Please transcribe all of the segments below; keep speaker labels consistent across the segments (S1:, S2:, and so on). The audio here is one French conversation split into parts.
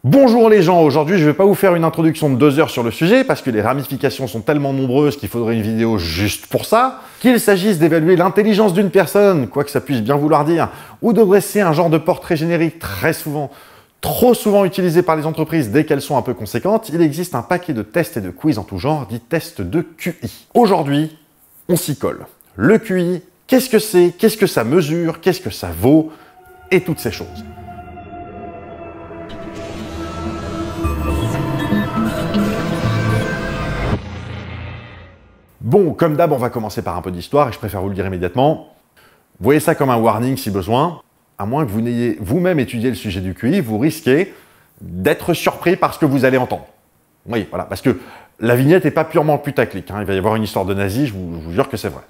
S1: Bonjour les gens, aujourd'hui je vais pas vous faire une introduction de 2 heures sur le sujet parce que les ramifications sont tellement nombreuses qu'il faudrait une vidéo juste pour ça. Qu'il s'agisse d'évaluer l'intelligence d'une personne, quoi que ça puisse bien vouloir dire, ou de dresser un genre de portrait générique trop souvent utilisé par les entreprises dès qu'elles sont un peu conséquentes, il existe un paquet de tests et de quiz en tout genre, dits tests de QI. Aujourd'hui, on s'y colle. Le QI, qu'est-ce que c'est, qu'est-ce que ça mesure, qu'est-ce que ça vaut, et toutes ces choses. Bon, comme d'hab, on va commencer par un peu d'histoire et je préfère vous le dire immédiatement. Voyez ça comme un warning si besoin. À moins que vous n'ayez vous-même étudié le sujet du QI, vous risquez d'être surpris par ce que vous allez entendre. Oui, voilà, parce que la vignette n'est pas purement putaclic. Il va y avoir une histoire de nazis, je vous jure que c'est vrai.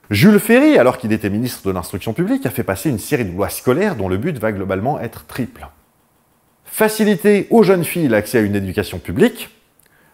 S1: Jules Ferry, alors qu'il était ministre de l'Instruction publique, a fait passer une série de lois scolaires dont le but va globalement être triple. Faciliter aux jeunes filles l'accès à une éducation publique,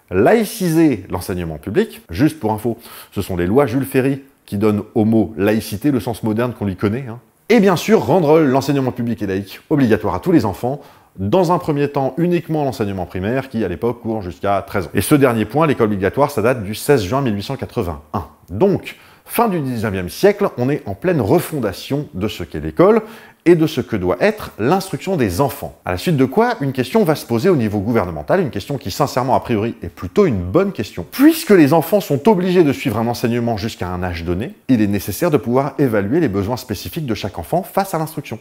S1: laïciser l'enseignement public. Juste pour info, ce sont les lois Jules Ferry qui donnent au mot laïcité le sens moderne qu'on lui connaît. Et bien sûr, rendre l'enseignement public et laïque obligatoire à tous les enfants, dans un premier temps uniquement l'enseignement primaire qui, à l'époque, court jusqu'à 13 ans. Et ce dernier point, l'école obligatoire, ça date du 16 juin 1881. Donc, fin du 19e siècle, on est en pleine refondation de ce qu'est l'école et de ce que doit être l'instruction des enfants. À la suite de quoi, une question va se poser au niveau gouvernemental, une question qui, sincèrement, a priori, est plutôt une bonne question. Puisque les enfants sont obligés de suivre un enseignement jusqu'à un âge donné, il est nécessaire de pouvoir évaluer les besoins spécifiques de chaque enfant face à l'instruction.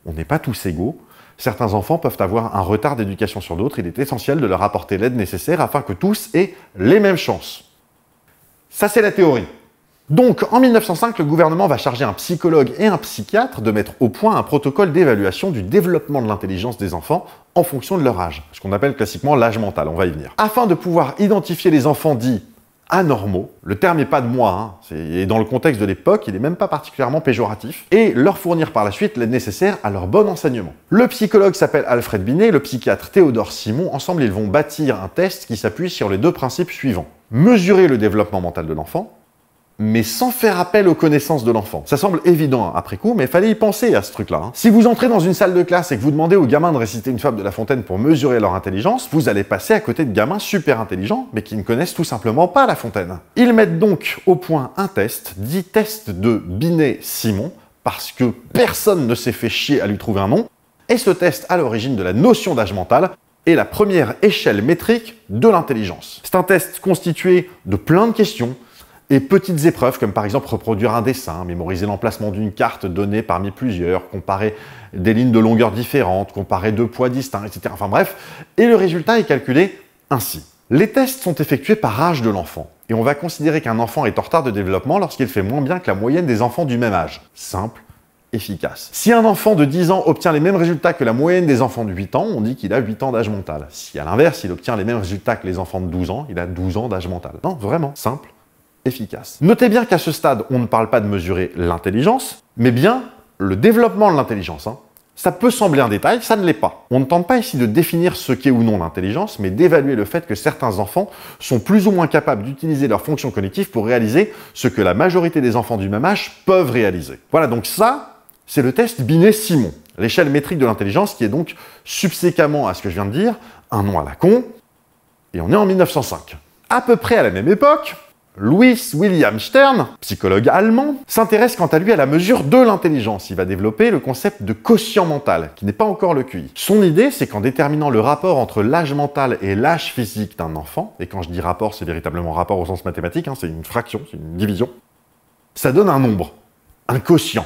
S1: On n'est pas tous égaux. Certains enfants peuvent avoir un retard d'éducation sur d'autres. Il est essentiel de leur apporter l'aide nécessaire afin que tous aient les mêmes chances. Ça, c'est la théorie. Donc, en 1905, le gouvernement va charger un psychologue et un psychiatre de mettre au point un protocole d'évaluation du développement de l'intelligence des enfants en fonction de leur âge, ce qu'on appelle classiquement l'âge mental, on va y venir. Afin de pouvoir identifier les enfants dits anormaux, le terme n'est pas de moi, et dans le contexte de l'époque, il n'est même pas particulièrement péjoratif, et leur fournir par la suite l'aide nécessaire à leur bon enseignement. Le psychologue s'appelle Alfred Binet, le psychiatre Théodore Simon. Ensemble, ils vont bâtir un test qui s'appuie sur les deux principes suivants. Mesurer le développement mental de l'enfant, mais sans faire appel aux connaissances de l'enfant. Ça semble évident après coup, mais il fallait y penser à ce truc-là. Si vous entrez dans une salle de classe et que vous demandez aux gamins de réciter une fable de La Fontaine pour mesurer leur intelligence, vous allez passer à côté de gamins super intelligents, mais qui ne connaissent tout simplement pas La Fontaine. Ils mettent donc au point un test, dit test de Binet-Simon, parce que personne ne s'est fait chier à lui trouver un nom, et ce test à l'origine de la notion d'âge mental est la première échelle métrique de l'intelligence. C'est un test constitué de plein de questions, et petites épreuves comme par exemple reproduire un dessin, mémoriser l'emplacement d'une carte donnée parmi plusieurs, comparer des lignes de longueur différentes, comparer deux poids distincts, etc. Enfin bref, et le résultat est calculé ainsi. Les tests sont effectués par âge de l'enfant, et on va considérer qu'un enfant est en retard de développement lorsqu'il fait moins bien que la moyenne des enfants du même âge. Simple, efficace. Si un enfant de 10 ans obtient les mêmes résultats que la moyenne des enfants de 8 ans, on dit qu'il a 8 ans d'âge mental. Si à l'inverse, il obtient les mêmes résultats que les enfants de 12 ans, il a 12 ans d'âge mental. Non, vraiment, simple, efficace. Notez bien qu'à ce stade, on ne parle pas de mesurer l'intelligence, mais bien le développement de l'intelligence. Ça peut sembler un détail, ça ne l'est pas. On ne tente pas ici de définir ce qu'est ou non l'intelligence, mais d'évaluer le fait que certains enfants sont plus ou moins capables d'utiliser leurs fonctions cognitives pour réaliser ce que la majorité des enfants du même âge peuvent réaliser. Voilà, donc ça, c'est le test Binet-Simon, l'échelle métrique de l'intelligence qui est donc subséquemment à ce que je viens de dire, un nom à la con, et on est en 1905. À peu près à la même époque, Louis William Stern, psychologue allemand, s'intéresse quant à lui à la mesure de l'intelligence. Il va développer le concept de quotient mental, qui n'est pas encore le QI. Son idée, c'est qu'en déterminant le rapport entre l'âge mental et l'âge physique d'un enfant, et quand je dis rapport, c'est véritablement rapport au sens mathématique, c'est une fraction, c'est une division, ça donne un nombre, un quotient,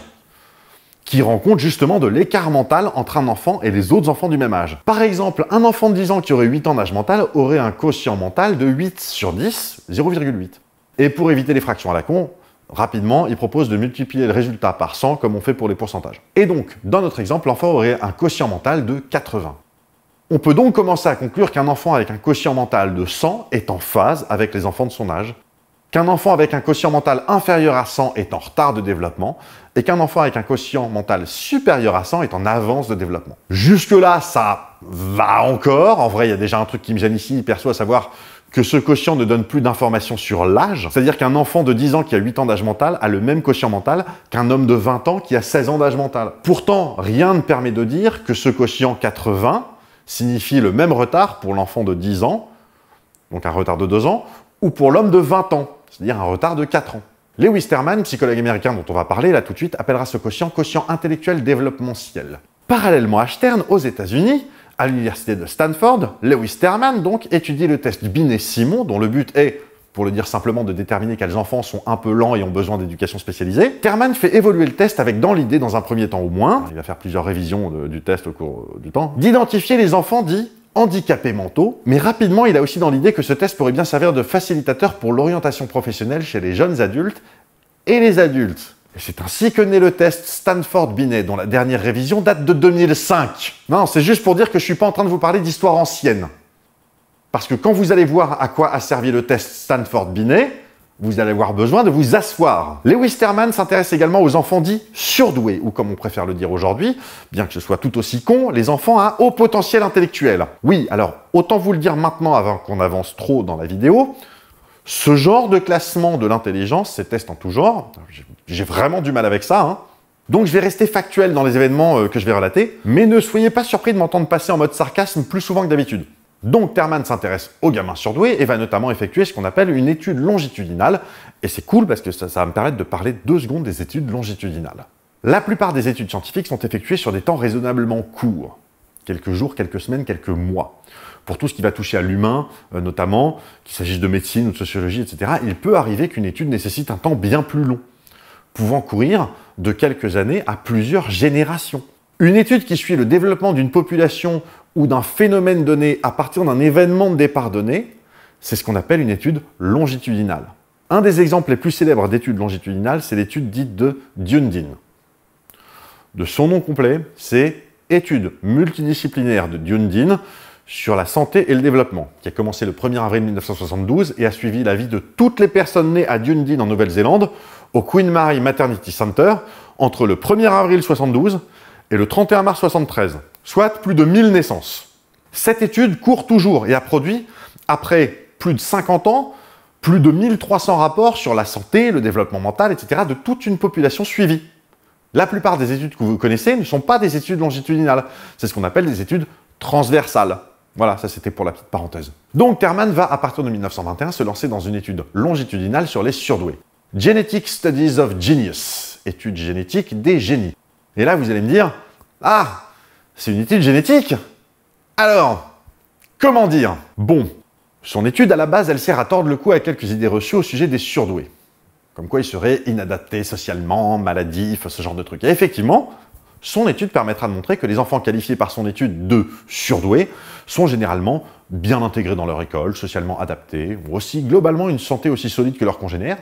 S1: qui rend compte justement de l'écart mental entre un enfant et les autres enfants du même âge. Par exemple, un enfant de 10 ans qui aurait 8 ans d'âge mental aurait un quotient mental de 8 sur 10, 0,8. Et pour éviter les fractions à la con, rapidement, il propose de multiplier le résultat par 100 comme on fait pour les pourcentages. Et donc, dans notre exemple, l'enfant aurait un quotient mental de 80. On peut donc commencer à conclure qu'un enfant avec un quotient mental de 100 est en phase avec les enfants de son âge, qu'un enfant avec un quotient mental inférieur à 100 est en retard de développement, et qu'un enfant avec un quotient mental supérieur à 100 est en avance de développement. Jusque-là, ça va encore. En vrai, il y a déjà un truc qui me gêne ici, perso, à savoir que ce quotient ne donne plus d'informations sur l'âge, c'est-à-dire qu'un enfant de 10 ans qui a 8 ans d'âge mental a le même quotient mental qu'un homme de 20 ans qui a 16 ans d'âge mental. Pourtant, rien ne permet de dire que ce quotient 80, signifie le même retard pour l'enfant de 10 ans, donc un retard de 2 ans, ou pour l'homme de 20 ans, c'est-à-dire un retard de 4 ans. Lewis Terman, psychologue américain dont on va parler là tout de suite, appellera ce quotient intellectuel développemental. Parallèlement à Stern, aux États-Unis, à l'université de Stanford, Lewis Terman donc étudie le test Binet-Simon, dont le but est, pour le dire simplement, de déterminer quels enfants sont un peu lents et ont besoin d'éducation spécialisée. Terman fait évoluer le test avec dans l'idée, dans un premier temps au moins, il va faire plusieurs révisions du test au cours du temps, d'identifier les enfants dits handicapés mentaux, mais rapidement il a aussi dans l'idée que ce test pourrait bien servir de facilitateur pour l'orientation professionnelle chez les jeunes adultes et les adultes. Et c'est ainsi que naît le test Stanford-Binet, dont la dernière révision date de 2005. Non, c'est juste pour dire que je suis pas en train de vous parler d'histoire ancienne. Parce que quand vous allez voir à quoi a servi le test Stanford-Binet, vous allez avoir besoin de vous asseoir. Lewis Terman s'intéresse également aux enfants dits surdoués, ou comme on préfère le dire aujourd'hui, bien que ce soit tout aussi con, les enfants à haut potentiel intellectuel. Oui, alors, autant vous le dire maintenant avant qu'on avance trop dans la vidéo, ce genre de classement de l'intelligence, ces tests en tout genre, j'ai vraiment du mal avec ça, hein. Donc je vais rester factuel dans les événements que je vais relater, mais ne soyez pas surpris de m'entendre passer en mode sarcasme plus souvent que d'habitude. Donc Terman s'intéresse aux gamins surdoués et va notamment effectuer ce qu'on appelle une étude longitudinale. Et c'est cool parce que ça va me permettre de parler 2 secondes des études longitudinales. La plupart des études scientifiques sont effectuées sur des temps raisonnablement courts. Quelques jours, quelques semaines, quelques mois. Pour tout ce qui va toucher à l'humain, notamment, qu'il s'agisse de médecine ou de sociologie, etc., il peut arriver qu'une étude nécessite un temps bien plus long, pouvant courir de quelques années à plusieurs générations. Une étude qui suit le développement d'une population ou d'un phénomène donné à partir d'un événement de départ donné, c'est ce qu'on appelle une étude longitudinale. Un des exemples les plus célèbres d'études longitudinales, c'est l'étude dite de Dundee. De son nom complet, c'est Étude multidisciplinaire de Dundee sur la santé et le développement, qui a commencé le 1er avril 1972 et a suivi la vie de toutes les personnes nées à Dundee en Nouvelle-Zélande, au Queen Mary Maternity Center, entre le 1er avril 72 et le 31 mars 73, soit plus de 1000 naissances. Cette étude court toujours et a produit, après plus de 50 ans, plus de 1300 rapports sur la santé, le développement mental, etc. de toute une population suivie. La plupart des études que vous connaissez ne sont pas des études longitudinales, c'est ce qu'on appelle des études transversales. Voilà, ça c'était pour la petite parenthèse. Donc Terman va, à partir de 1921, se lancer dans une étude longitudinale sur les surdoués. Genetic Studies of Genius, étude génétique des génies. Et là, vous allez me dire, ah, c'est une étude génétique? Alors, comment dire? Bon, son étude, à la base, elle sert à tordre le cou à quelques idées reçues au sujet des surdoués. Comme quoi ils seraient inadaptés socialement, maladifs, ce genre de trucs. Et effectivement, son étude permettra de montrer que les enfants qualifiés par son étude de surdoués sont généralement bien intégrés dans leur école, socialement adaptés, ont aussi globalement une santé aussi solide que leurs congénères.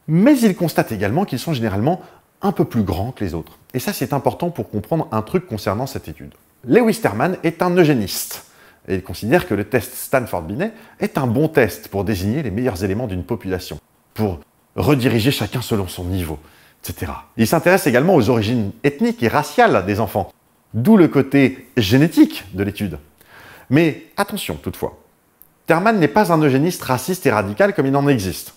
S1: Mais il constate également qu'ils sont généralement un peu plus grands que les autres. Et ça, c'est important pour comprendre un truc concernant cette étude. Lewis Terman est un eugéniste. Et il considère que le test Stanford-Binet est un bon test pour désigner les meilleurs éléments d'une population, pour rediriger chacun selon son niveau, etc. Il s'intéresse également aux origines ethniques et raciales des enfants, d'où le côté génétique de l'étude. Mais attention toutefois, Terman n'est pas un eugéniste raciste et radical comme il en existe.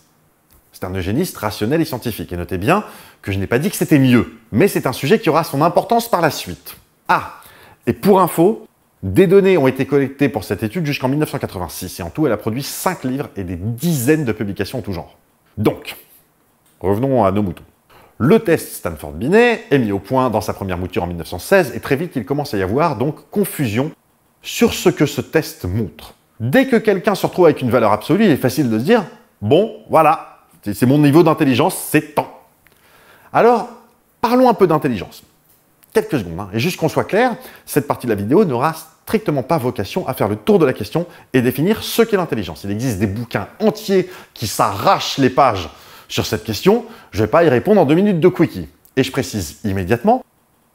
S1: C'est un eugéniste rationnel et scientifique. Et notez bien que je n'ai pas dit que c'était mieux, mais c'est un sujet qui aura son importance par la suite. Ah, et pour info, des données ont été collectées pour cette étude jusqu'en 1986, et en tout, elle a produit 5 livres et des dizaines de publications en tout genre. Donc, revenons à nos moutons. Le test Stanford-Binet est mis au point dans sa première mouture en 1916, et très vite, il commence à y avoir donc confusion sur ce que ce test montre. Dès que quelqu'un se retrouve avec une valeur absolue, il est facile de se dire « Bon, voilà, c'est mon niveau d'intelligence, c'est tant ». Alors, parlons un peu d'intelligence. Quelques secondes, hein. Et juste qu'on soit clair, cette partie de la vidéo n'aura strictement pas vocation à faire le tour de la question et définir ce qu'est l'intelligence. Il existe des bouquins entiers qui s'arrachent les pages sur cette question. Je ne vais pas y répondre en 2 minutes de quickie. Et je précise immédiatement,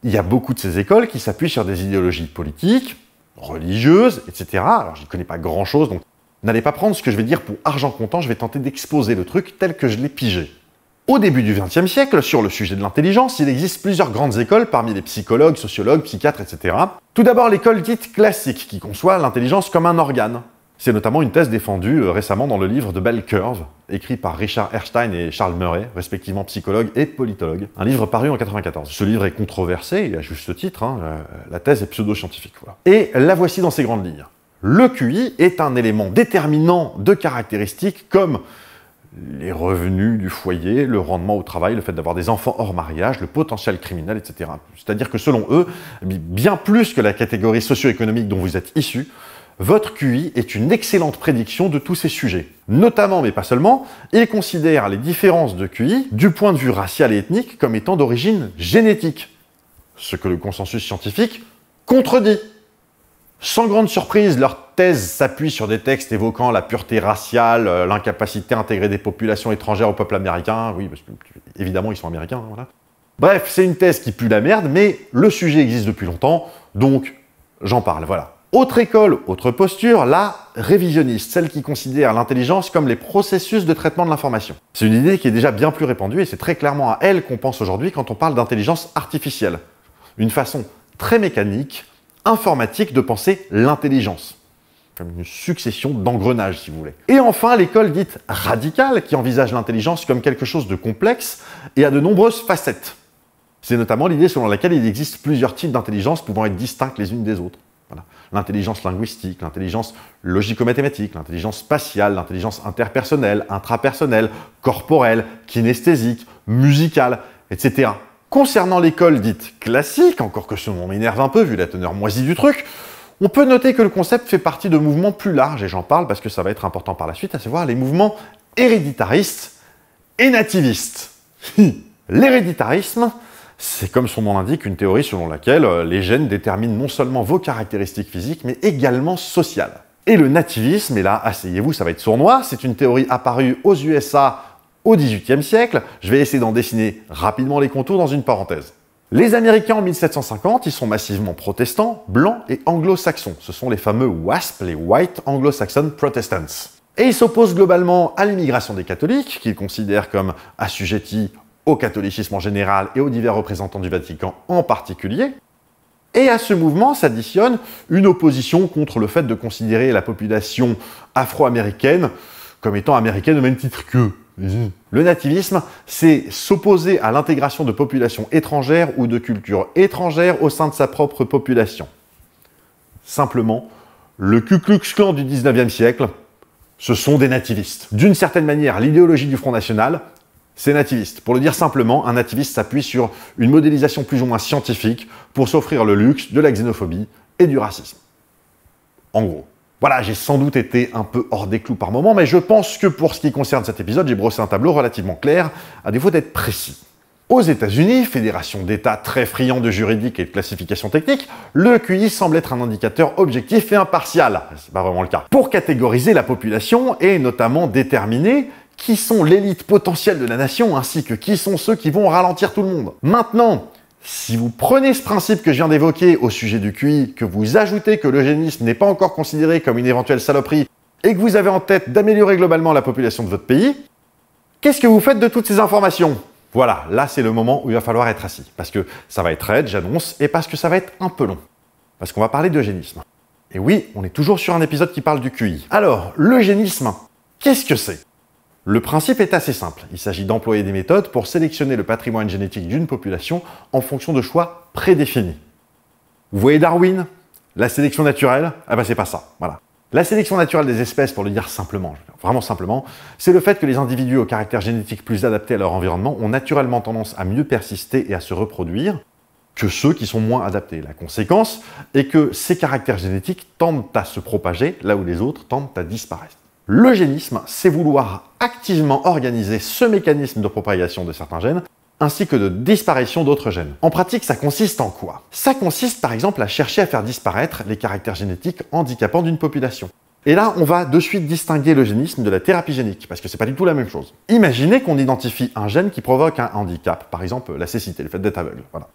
S1: il y a beaucoup de ces écoles qui s'appuient sur des idéologies politiques, religieuses, etc. Alors, je n'y connais pas grand-chose, donc n'allez pas prendre ce que je vais dire pour argent comptant, je vais tenter d'exposer le truc tel que je l'ai pigé. Au début du XXe siècle, sur le sujet de l'intelligence, il existe plusieurs grandes écoles parmi les psychologues, sociologues, psychiatres, etc. Tout d'abord, l'école dite classique, qui conçoit l'intelligence comme un organe. C'est notamment une thèse défendue récemment dans le livre de Bell Curve, écrit par Richard Erstein et Charles Murray, respectivement psychologues et politologues, un livre paru en 1994. Ce livre est controversé, et à juste titre, la thèse est pseudo-scientifique. Voilà. Et la voici dans ses grandes lignes. Le QI est un élément déterminant de caractéristiques comme les revenus du foyer, le rendement au travail, le fait d'avoir des enfants hors mariage, le potentiel criminel, etc. C'est-à-dire que selon eux, bien plus que la catégorie socio-économique dont vous êtes issu, votre QI est une excellente prédiction de tous ces sujets. Notamment, mais pas seulement, ils considèrent les différences de QI du point de vue racial et ethnique comme étant d'origine génétique. Ce que le consensus scientifique contredit. Sans grande surprise, leur thèse s'appuie sur des textes évoquant la pureté raciale, l'incapacité à intégrer des populations étrangères au peuple américain. Oui, parce que, évidemment, ils sont américains, voilà. Bref, c'est une thèse qui pue la merde, mais le sujet existe depuis longtemps, donc j'en parle, voilà. Autre école, autre posture, la révisionniste, celle qui considère l'intelligence comme les processus de traitement de l'information. C'est une idée qui est déjà bien plus répandue et c'est très clairement à elle qu'on pense aujourd'hui quand on parle d'intelligence artificielle. Une façon très mécanique, informatique de penser l'intelligence. Comme une succession d'engrenages, si vous voulez. Et enfin, l'école dite radicale, qui envisage l'intelligence comme quelque chose de complexe et à de nombreuses facettes. C'est notamment l'idée selon laquelle il existe plusieurs types d'intelligence pouvant être distinctes les unes des autres. Voilà. L'intelligence linguistique, l'intelligence logico-mathématique, l'intelligence spatiale, l'intelligence interpersonnelle, intrapersonnelle, corporelle, kinesthésique, musicale, etc. Concernant l'école dite classique, encore que ce nom m'énerve un peu vu la teneur moisie du truc, on peut noter que le concept fait partie de mouvements plus larges, et j'en parle parce que ça va être important par la suite, à savoir les mouvements héréditaristes et nativistes. L'héréditarisme, c'est comme son nom l'indique, une théorie selon laquelle les gènes déterminent non seulement vos caractéristiques physiques, mais également sociales. Et le nativisme, et là, asseyez-vous, ça va être sournois, c'est une théorie apparue aux USA au XVIIIe siècle. Je vais essayer d'en dessiner rapidement les contours dans une parenthèse. Les Américains en 1750, ils sont massivement protestants, blancs et anglo-saxons. Ce sont les fameux WASP, les White Anglo-Saxon Protestants. Et ils s'opposent globalement à l'immigration des catholiques, qu'ils considèrent comme assujettis au catholicisme en général et aux divers représentants du Vatican en particulier. Et à ce mouvement s'additionne une opposition contre le fait de considérer la population afro-américaine comme étant américaine au même titre qu'eux. Le nativisme, c'est s'opposer à l'intégration de populations étrangères ou de cultures étrangères au sein de sa propre population. Simplement, le Ku Klux Klan du 19e siècle, ce sont des nativistes. D'une certaine manière, l'idéologie du Front National, c'est nativiste. Pour le dire simplement, un nativiste s'appuie sur une modélisation plus ou moins scientifique pour s'offrir le luxe de la xénophobie et du racisme. En gros. Voilà, j'ai sans doute été un peu hors des clous par moment, mais je pense que pour ce qui concerne cet épisode, j'ai brossé un tableau relativement clair, à défaut d'être précis. Aux États-Unis, fédération d'États très friand de juridique et de classification technique, le QI semble être un indicateur objectif et impartial. C'est pas vraiment le cas. Pour catégoriser la population et notamment déterminer qui sont l'élite potentielle de la nation ainsi que qui sont ceux qui vont ralentir tout le monde. Maintenant, si vous prenez ce principe que je viens d'évoquer au sujet du QI, que vous ajoutez que l'eugénisme n'est pas encore considéré comme une éventuelle saloperie et que vous avez en tête d'améliorer globalement la population de votre pays, qu'est-ce que vous faites de toutes ces informations? Voilà, là c'est le moment où il va falloir être assis. Parce que ça va être raide, j'annonce, et parce que ça va être un peu long. Parce qu'on va parler d'eugénisme. Et oui, on est toujours sur un épisode qui parle du QI. Alors, l'eugénisme, qu'est-ce que c'est? Le principe est assez simple. Il s'agit d'employer des méthodes pour sélectionner le patrimoine génétique d'une population en fonction de choix prédéfinis. Vous voyez Darwin? La sélection naturelle? Ah ben c'est pas ça, voilà. La sélection naturelle des espèces, pour le dire simplement, vraiment simplement, c'est le fait que les individus au caractère génétique plus adaptés à leur environnement ont naturellement tendance à mieux persister et à se reproduire que ceux qui sont moins adaptés. La conséquence est que ces caractères génétiques tendent à se propager là où les autres tendent à disparaître. L'eugénisme, c'est vouloir activement organiser ce mécanisme de propagation de certains gènes ainsi que de disparition d'autres gènes. En pratique, ça consiste en quoi? Ça consiste par exemple à chercher à faire disparaître les caractères génétiques handicapants d'une population. Et là, on va de suite distinguer l'eugénisme de la thérapie génique, parce que c'est pas du tout la même chose. Imaginez qu'on identifie un gène qui provoque un handicap, par exemple la cécité, le fait d'être aveugle. Voilà.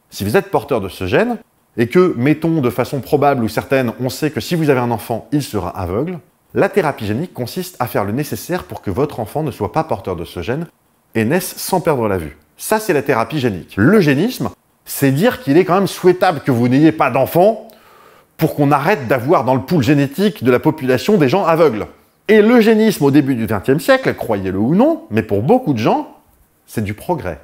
S1: Si vous êtes porteur de ce gène, et que, mettons de façon probable ou certaine, on sait que si vous avez un enfant, il sera aveugle, la thérapie génique consiste à faire le nécessaire pour que votre enfant ne soit pas porteur de ce gène et naisse sans perdre la vue. Ça, c'est la thérapie génique. L'eugénisme, c'est dire qu'il est quand même souhaitable que vous n'ayez pas d'enfant pour qu'on arrête d'avoir dans le pool génétique de la population des gens aveugles. Et l'eugénisme au début du XXe siècle, croyez-le ou non, mais pour beaucoup de gens, c'est du progrès.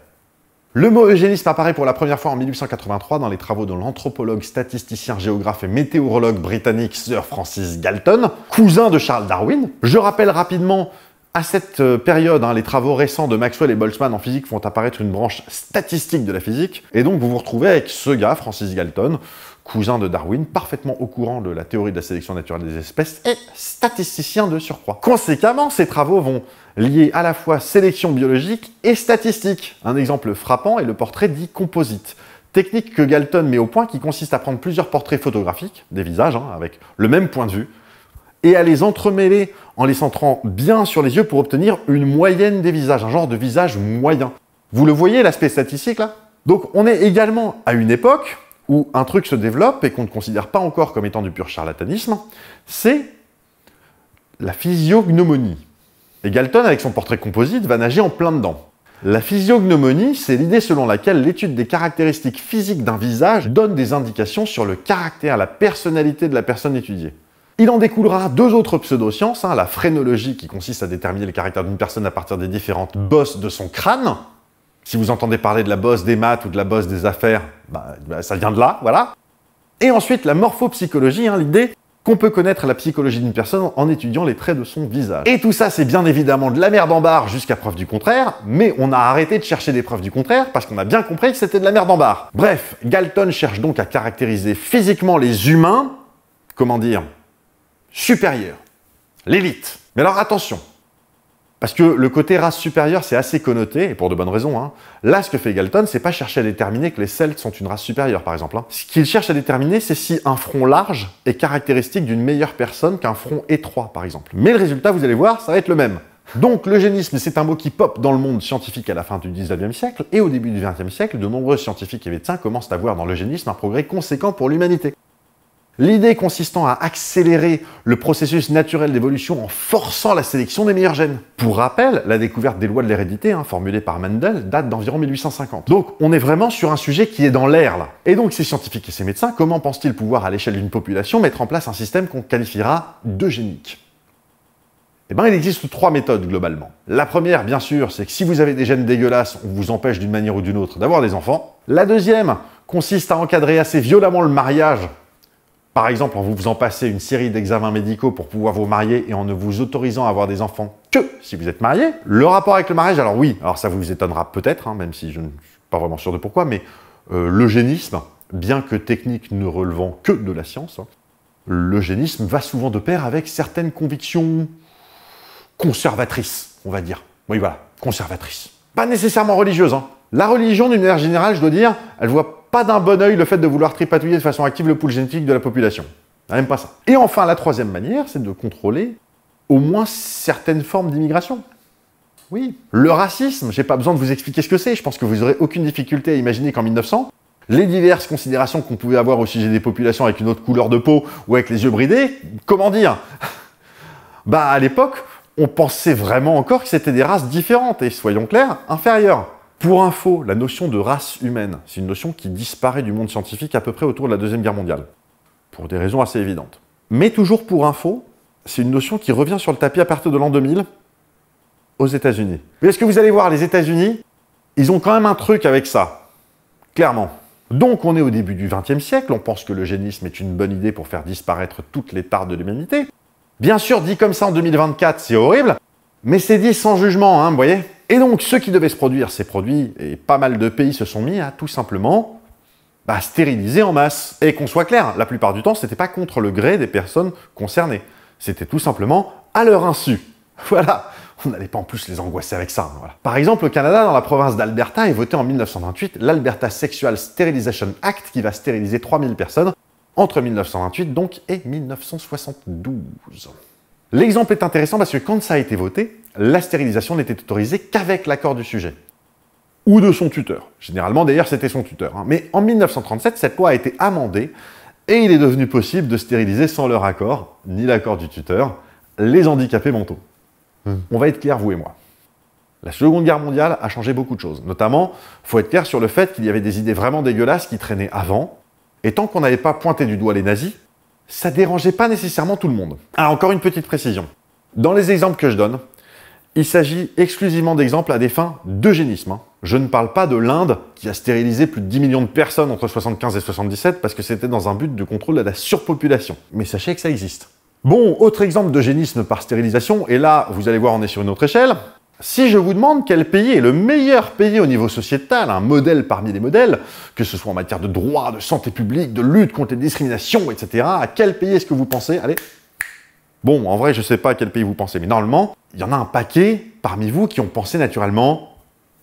S1: Le mot eugénisme apparaît pour la première fois en 1883 dans les travaux de l'anthropologue, statisticien, géographe et météorologue britannique Sir Francis Galton, cousin de Charles Darwin. Je rappelle rapidement, à cette période, les travaux récents de Maxwell et Boltzmann en physique font apparaître une branche statistique de la physique, et donc vous vous retrouvez avec ce gars, Francis Galton, cousin de Darwin, parfaitement au courant de la théorie de la sélection naturelle des espèces et statisticien de surcroît. Conséquemment, ces travaux vont lier à la fois sélection biologique et statistique. Un exemple frappant est le portrait dit composite. Technique que Galton met au point qui consiste à prendre plusieurs portraits photographiques, des visages, avec le même point de vue, et à les entremêler en les centrant bien sur les yeux pour obtenir une moyenne des visages, un genre de visage moyen. Vous le voyez, l'aspect statistique là? Donc on est également à une époque où un truc se développe et qu'on ne considère pas encore comme étant du pur charlatanisme, c'est la physiognomonie. Et Galton, avec son portrait composite, va nager en plein dedans. La physiognomonie, c'est l'idée selon laquelle l'étude des caractéristiques physiques d'un visage donne des indications sur le caractère, la personnalité de la personne étudiée. Il en découlera deux autres pseudosciences, la phrénologie qui consiste à déterminer le caractère d'une personne à partir des différentes bosses de son crâne. Si vous entendez parler de la bosse des maths ou de la bosse des affaires, ça vient de là, voilà. Et ensuite, la morphopsychologie, l'idée qu'on peut connaître la psychologie d'une personne en étudiant les traits de son visage. Et tout ça, c'est bien évidemment de la merde en barre jusqu'à preuve du contraire, mais on a arrêté de chercher des preuves du contraire parce qu'on a bien compris que c'était de la merde en barre. Bref, Galton cherche donc à caractériser physiquement les humains, comment dire, supérieurs, l'élite. Mais alors attention, parce que le côté race supérieure, c'est assez connoté, et pour de bonnes raisons. Là, ce que fait Galton, c'est pas chercher à déterminer que les Celtes sont une race supérieure, par exemple. Ce qu'il cherche à déterminer, c'est si un front large est caractéristique d'une meilleure personne qu'un front étroit, par exemple. Mais le résultat, vous allez voir, ça va être le même. Donc l'eugénisme, c'est un mot qui pop dans le monde scientifique à la fin du 19e siècle, et au début du 20e siècle, de nombreux scientifiques et médecins commencent à voir dans l'eugénisme un progrès conséquent pour l'humanité. L'idée consistant à accélérer le processus naturel d'évolution en forçant la sélection des meilleurs gènes. Pour rappel, la découverte des lois de l'hérédité, formulée par Mendel, date d'environ 1850. Donc on est vraiment sur un sujet qui est dans l'air là. Et donc ces scientifiques et ces médecins, comment pensent-ils pouvoir à l'échelle d'une population mettre en place un système qu'on qualifiera d'eugénique? Eh bien, il existe trois méthodes globalement. La première, bien sûr, c'est que si vous avez des gènes dégueulasses, on vous empêche d'une manière ou d'une autre d'avoir des enfants. La deuxième consiste à encadrer assez violemment le mariage, par exemple en vous faisant passer une série d'examens médicaux pour pouvoir vous marier et en ne vous autorisant à avoir des enfants que si vous êtes marié. Le rapport avec le mariage, alors oui, alors ça vous étonnera peut-être, même si je ne suis pas vraiment sûr de pourquoi, mais l'eugénisme, bien que technique ne relevant que de la science, l'eugénisme va souvent de pair avec certaines convictions conservatrices, on va dire. Oui, voilà, conservatrices. Pas nécessairement religieuses. La religion, d'une manière générale, je dois dire, elle voit pas d'un bon œil le fait de vouloir tripatouiller de façon active le pool génétique de la population. Même pas ça. Et enfin, la troisième manière, c'est de contrôler au moins certaines formes d'immigration. Oui, le racisme, j'ai pas besoin de vous expliquer ce que c'est, je pense que vous aurez aucune difficulté à imaginer qu'en 1900, les diverses considérations qu'on pouvait avoir au sujet des populations avec une autre couleur de peau ou avec les yeux bridés, comment dire? À l'époque, on pensait vraiment encore que c'était des races différentes et, soyons clairs, inférieures. Pour info, la notion de race humaine, c'est une notion qui disparaît du monde scientifique à peu près autour de la Deuxième Guerre mondiale, pour des raisons assez évidentes. Mais toujours pour info, c'est une notion qui revient sur le tapis à partir de l'an 2000 aux États-Unis. Mais est-ce que vous allez voir, les États-Unis, ils ont quand même un truc avec ça, clairement. Donc on est au début du XXe siècle, on pense que l'eugénisme est une bonne idée pour faire disparaître toutes les tares de l'humanité. Bien sûr, dit comme ça en 2024, c'est horrible, mais c'est dit sans jugement, vous voyez. Et donc, ceux qui devaient se produire ces produits, et pas mal de pays se sont mis à tout simplement stériliser en masse. Et qu'on soit clair, la plupart du temps, c'était pas contre le gré des personnes concernées. C'était tout simplement à leur insu. Voilà. On n'allait pas en plus les angoisser avec ça. Voilà. Par exemple, au Canada, dans la province d'Alberta, est voté en 1928 l'Alberta Sexual Sterilization Act qui va stériliser 3000 personnes entre 1928 donc et 1972. L'exemple est intéressant parce que quand ça a été voté, la stérilisation n'était autorisée qu'avec l'accord du sujet. Ou de son tuteur. Généralement, d'ailleurs, c'était son tuteur. Mais en 1937, cette loi a été amendée et il est devenu possible de stériliser sans leur accord, ni l'accord du tuteur, les handicapés mentaux. On va être clair, vous et moi. La Seconde Guerre mondiale a changé beaucoup de choses. Notamment, il faut être clair sur le fait qu'il y avait des idées vraiment dégueulasses qui traînaient avant. Et tant qu'on n'avait pas pointé du doigt les nazis, ça dérangeait pas nécessairement tout le monde. Ah, encore une petite précision. Dans les exemples que je donne, il s'agit exclusivement d'exemples à des fins d'eugénisme. Je ne parle pas de l'Inde qui a stérilisé plus de 10 millions de personnes entre 75 et 77 parce que c'était dans un but de contrôle de la surpopulation. Mais sachez que ça existe. Bon, autre exemple d'eugénisme par stérilisation, et là, vous allez voir, on est sur une autre échelle. Si je vous demande quel pays est le meilleur pays au niveau sociétal, un modèle parmi les modèles, que ce soit en matière de droit, de santé publique, de lutte contre les discriminations, etc., à quel pays est-ce que vous pensez? Allez. Bon, en vrai, je ne sais pas à quel pays vous pensez, mais normalement, il y en a un paquet parmi vous qui ont pensé naturellement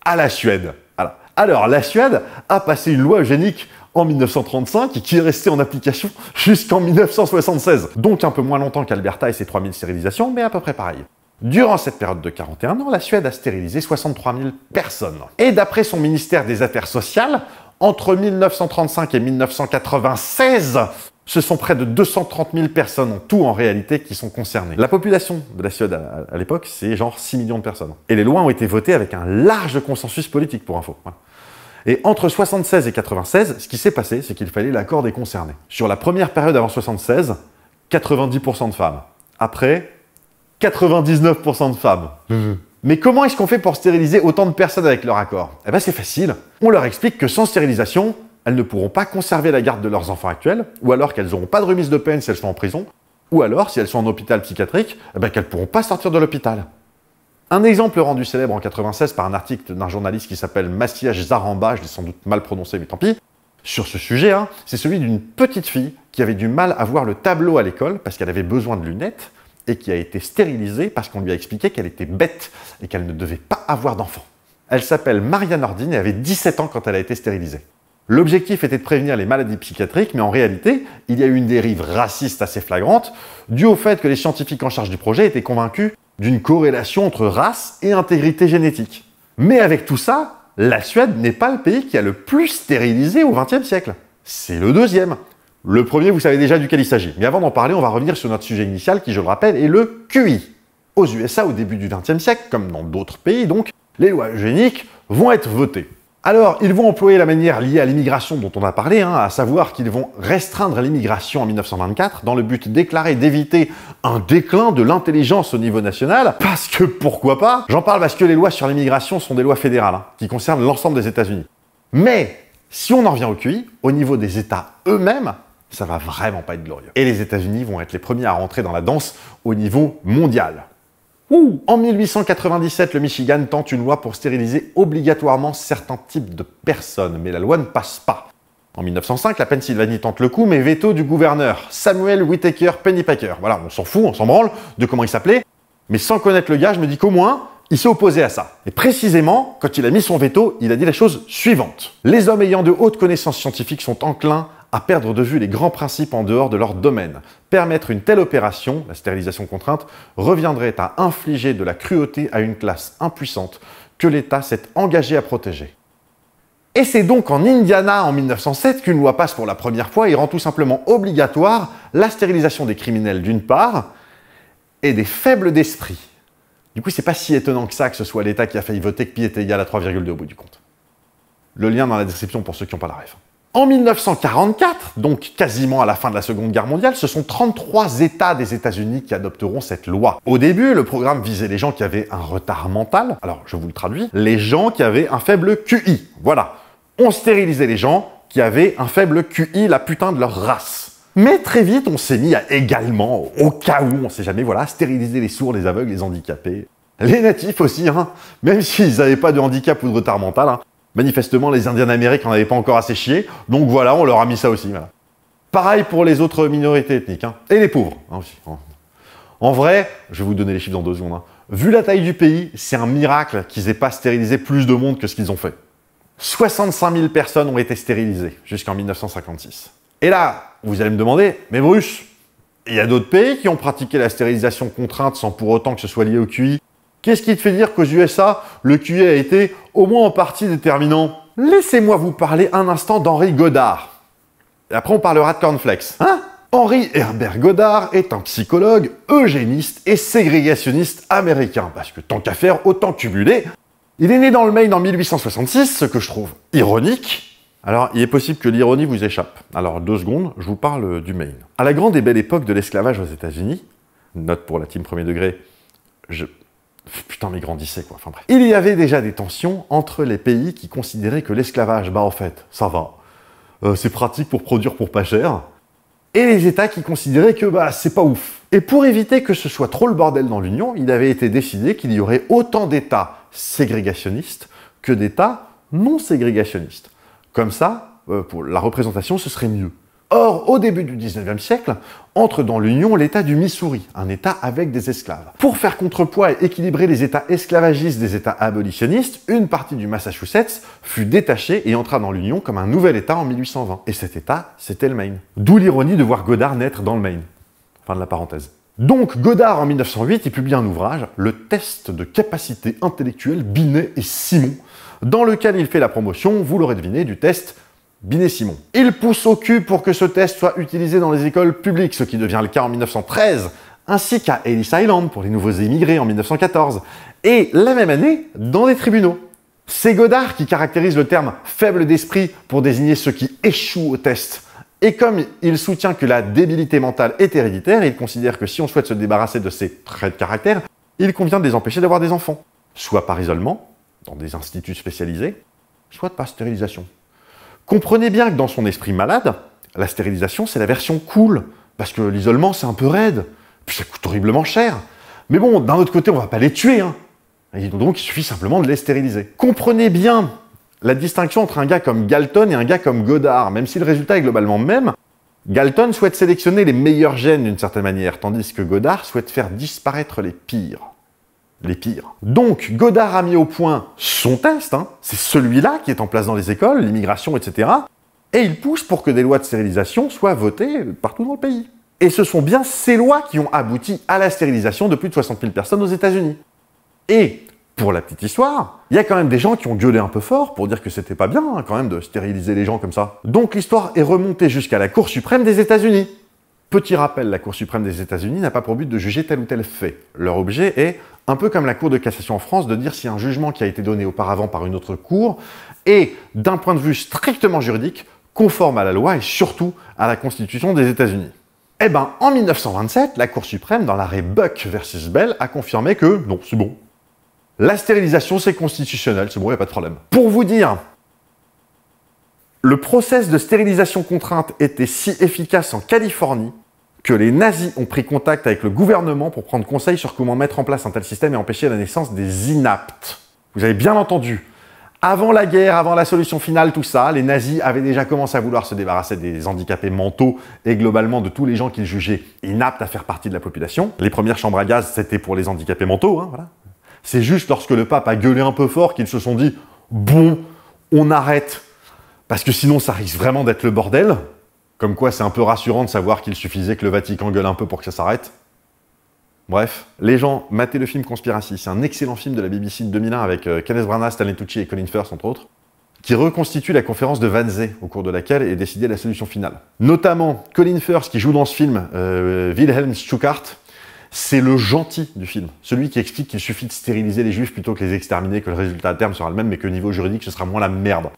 S1: à la Suède. Voilà. Alors, la Suède a passé une loi eugénique en 1935 et qui est restée en application jusqu'en 1976. Donc un peu moins longtemps qu'Alberta et ses 3000 stérilisations, mais à peu près pareil. Durant cette période de 41 ans, la Suède a stérilisé 63 000 personnes. Et d'après son ministère des Affaires sociales, entre 1935 et 1996, ce sont près de 230 000 personnes en tout en réalité qui sont concernées. La population de la Suède à l'époque, c'est genre 6 millions de personnes. Et les lois ont été votées avec un large consensus politique pour info. Voilà. Et entre 76 et 96, ce qui s'est passé, c'est qu'il fallait l'accord des concernés. Sur la première période avant 76, 90% de femmes. Après, 99% de femmes. Mais comment est-ce qu'on fait pour stériliser autant de personnes avec leur accord? Eh bien c'est facile. On leur explique que sans stérilisation, elles ne pourront pas conserver la garde de leurs enfants actuels, ou alors qu'elles n'auront pas de remise de peine si elles sont en prison, ou alors, si elles sont en hôpital psychiatrique, eh bien qu'elles ne pourront pas sortir de l'hôpital. Un exemple rendu célèbre en 96 par un article d'un journaliste qui s'appelle Maciej Zaramba, je l'ai sans doute mal prononcé, mais tant pis, sur ce sujet, c'est celui d'une petite fille qui avait du mal à voir le tableau à l'école parce qu'elle avait besoin de lunettes, et qui a été stérilisée parce qu'on lui a expliqué qu'elle était bête et qu'elle ne devait pas avoir d'enfant. Elle s'appelle Maria Nordin et avait 17 ans quand elle a été stérilisée. L'objectif était de prévenir les maladies psychiatriques, mais en réalité, il y a eu une dérive raciste assez flagrante, due au fait que les scientifiques en charge du projet étaient convaincus d'une corrélation entre race et intégrité génétique. Mais avec tout ça, la Suède n'est pas le pays qui a le plus stérilisé au XXe siècle. C'est le deuxième. Le premier, vous savez déjà duquel il s'agit. Mais avant d'en parler, on va revenir sur notre sujet initial qui, je le rappelle, est le QI. Aux USA, au début du XXe siècle, comme dans d'autres pays donc, les lois eugéniques vont être votées. Alors, ils vont employer la manière liée à l'immigration dont on a parlé, à savoir qu'ils vont restreindre l'immigration en 1924 dans le but déclaré d'éviter un déclin de l'intelligence au niveau national. Parce que, pourquoi pas? J'en parle parce que les lois sur l'immigration sont des lois fédérales, qui concernent l'ensemble des États-Unis. Mais, si on en revient au QI, au niveau des États eux-mêmes, ça va vraiment pas être glorieux. Et les États-Unis vont être les premiers à rentrer dans la danse au niveau mondial. En 1897, le Michigan tente une loi pour stériliser obligatoirement certains types de personnes, mais la loi ne passe pas. En 1905, la Pennsylvanie tente le coup, mais veto du gouverneur Samuel Whittaker Pennypacker. Voilà, on s'en fout, on s'en branle de comment il s'appelait, mais sans connaître le gars, je me dis qu'au moins, il s'est opposé à ça. Et précisément, quand il a mis son veto, il a dit la chose suivante. Les hommes ayant de hautes connaissances scientifiques sont enclins à perdre de vue les grands principes en dehors de leur domaine. Permettre une telle opération, la stérilisation contrainte, reviendrait à infliger de la cruauté à une classe impuissante que l'État s'est engagé à protéger. Et c'est donc en Indiana, en 1907, qu'une loi passe pour la première fois et rend tout simplement obligatoire la stérilisation des criminels d'une part, et des faibles d'esprit. Du coup, c'est pas si étonnant que ça que ce soit l'État qui a failli voter que pi est égal à 3,2 au bout du compte. Le lien dans la description pour ceux qui n'ont pas la ref. En 1944, donc quasiment à la fin de la Seconde Guerre mondiale, ce sont 33 États des États-Unis qui adopteront cette loi. Au début, le programme visait les gens qui avaient un retard mental. Alors, je vous le traduis. Les gens qui avaient un faible QI. Voilà. On stérilisait les gens qui avaient un faible QI, la putain de leur race. Mais très vite, on s'est mis à également, au cas où, on sait jamais, voilà, stériliser les sourds, les aveugles, les handicapés. Les natifs aussi, même s'ils n'avaient pas de handicap ou de retard mental, Manifestement, les Indiens d'Amérique n'en avaient pas encore assez chié, donc voilà, on leur a mis ça aussi. Voilà. Pareil pour les autres minorités ethniques, et les pauvres aussi. En vrai, je vais vous donner les chiffres dans 2 secondes. Vu la taille du pays, c'est un miracle qu'ils aient pas stérilisé plus de monde que ce qu'ils ont fait. 65 000 personnes ont été stérilisées jusqu'en 1956. Et là, vous allez me demander, mais Bruce, il y a d'autres pays qui ont pratiqué la stérilisation contrainte sans pour autant que ce soit lié au QI. Qu'est-ce qui te fait dire qu'aux USA, le QI a été au moins en partie déterminant? Laissez-moi vous parler un instant d'Henri Godard. Et après, on parlera de cornflakes. Henri Herbert Godard est un psychologue, eugéniste et ségrégationniste américain. Parce que tant qu'à faire, autant cumuler. Il est né dans le Maine en 1866, ce que je trouve ironique, Alors, il est possible que l'ironie vous échappe. Alors, 2 secondes, je vous parle du Maine. À la grande et belle époque de l'esclavage aux États-Unis, note pour la team premier degré, putain, mais grandissez quoi, enfin bref. Il y avait déjà des tensions entre les pays qui considéraient que l'esclavage, bah en fait, ça va, c'est pratique pour produire pour pas cher, et les États qui considéraient que bah c'est pas ouf. Et pour éviter que ce soit trop le bordel dans l'Union, il avait été décidé qu'il y aurait autant d'États ségrégationnistes que d'États non ségrégationnistes. Comme ça, pour la représentation, ce serait mieux. Or, au début du 19e siècle, entre dans l'Union l'État du Missouri, un État avec des esclaves. Pour faire contrepoids et équilibrer les États esclavagistes des États abolitionnistes, une partie du Massachusetts fut détachée et entra dans l'Union comme un nouvel État en 1820. Et cet État, c'était le Maine. D'où l'ironie de voir Goddard naître dans le Maine. Fin de la parenthèse. Donc, Goddard, en 1908, il publie un ouvrage, Le test de capacité intellectuelle Binet et Simon, dans lequel il fait la promotion, vous l'aurez deviné, du test Binet-Simon. Il pousse au cul pour que ce test soit utilisé dans les écoles publiques, ce qui devient le cas en 1913, ainsi qu'à Ellis Island pour les nouveaux émigrés en 1914, et la même année dans les tribunaux. C'est Goddard qui caractérise le terme faible d'esprit pour désigner ceux qui échouent au test. Et comme il soutient que la débilité mentale est héréditaire, il considère que si on souhaite se débarrasser de ces traits de caractère, il convient de les empêcher d'avoir des enfants, soit par isolement, dans des instituts spécialisés, soit par stérilisation. Comprenez bien que dans son esprit malade, la stérilisation c'est la version cool, parce que l'isolement c'est un peu raide, puis ça coûte horriblement cher. Mais bon, d'un autre côté on va pas les tuer, hein. Et donc il suffit simplement de les stériliser. Comprenez bien la distinction entre un gars comme Galton et un gars comme Goddard, même si le résultat est globalement le même. Galton souhaite sélectionner les meilleurs gènes d'une certaine manière, tandis que Goddard souhaite faire disparaître les pires. Les pires. Donc, Goddard a mis au point son test, hein, c'est celui-là qui est en place dans les écoles, l'immigration, etc. Et il pousse pour que des lois de stérilisation soient votées partout dans le pays. Et ce sont bien ces lois qui ont abouti à la stérilisation de plus de 60 000 personnes aux États-Unis. Et, pour la petite histoire, il y a quand même des gens qui ont gueulé un peu fort pour dire que c'était pas bien, hein, quand même, de stériliser les gens comme ça. Donc l'histoire est remontée jusqu'à la Cour suprême des États-Unis. Petit rappel, la Cour suprême des États-Unis n'a pas pour but de juger tel ou tel fait. Leur objet est, un peu comme la Cour de cassation en France, de dire si un jugement qui a été donné auparavant par une autre cour est, d'un point de vue strictement juridique, conforme à la loi et surtout à la Constitution des États-Unis. Eh ben, en 1927, la Cour suprême, dans l'arrêt Buck versus Bell, a confirmé que, non, c'est bon. La stérilisation, c'est constitutionnel, c'est bon, il n'y a pas de problème. Pour vous dire, le process de stérilisation contrainte était si efficace en Californie que les nazis ont pris contact avec le gouvernement pour prendre conseil sur comment mettre en place un tel système et empêcher la naissance des inaptes. Vous avez bien entendu. Avant la guerre, avant la solution finale, tout ça, les nazis avaient déjà commencé à vouloir se débarrasser des handicapés mentaux et globalement de tous les gens qu'ils jugeaient inaptes à faire partie de la population. Les premières chambres à gaz, c'était pour les handicapés mentaux, hein, voilà. C'est juste lorsque le pape a gueulé un peu fort qu'ils se sont dit « Bon, on arrête ». Parce que sinon, ça risque vraiment d'être le bordel. Comme quoi, c'est un peu rassurant de savoir qu'il suffisait que le Vatican gueule un peu pour que ça s'arrête. Bref, les gens, matez le film Conspiracy. C'est un excellent film de la BBC de 2001 avec Kenneth Branagh, Stanley Tucci et Colin Firth, entre autres, qui reconstitue la conférence de Wannsee, au cours de laquelle est décidée la solution finale. Notamment, Colin Firth, qui joue dans ce film, Wilhelm Stuckart, c'est le gentil du film. Celui qui explique qu'il suffit de stériliser les juifs plutôt que les exterminer, que le résultat à terme sera le même, mais que niveau juridique, ce sera moins la merde.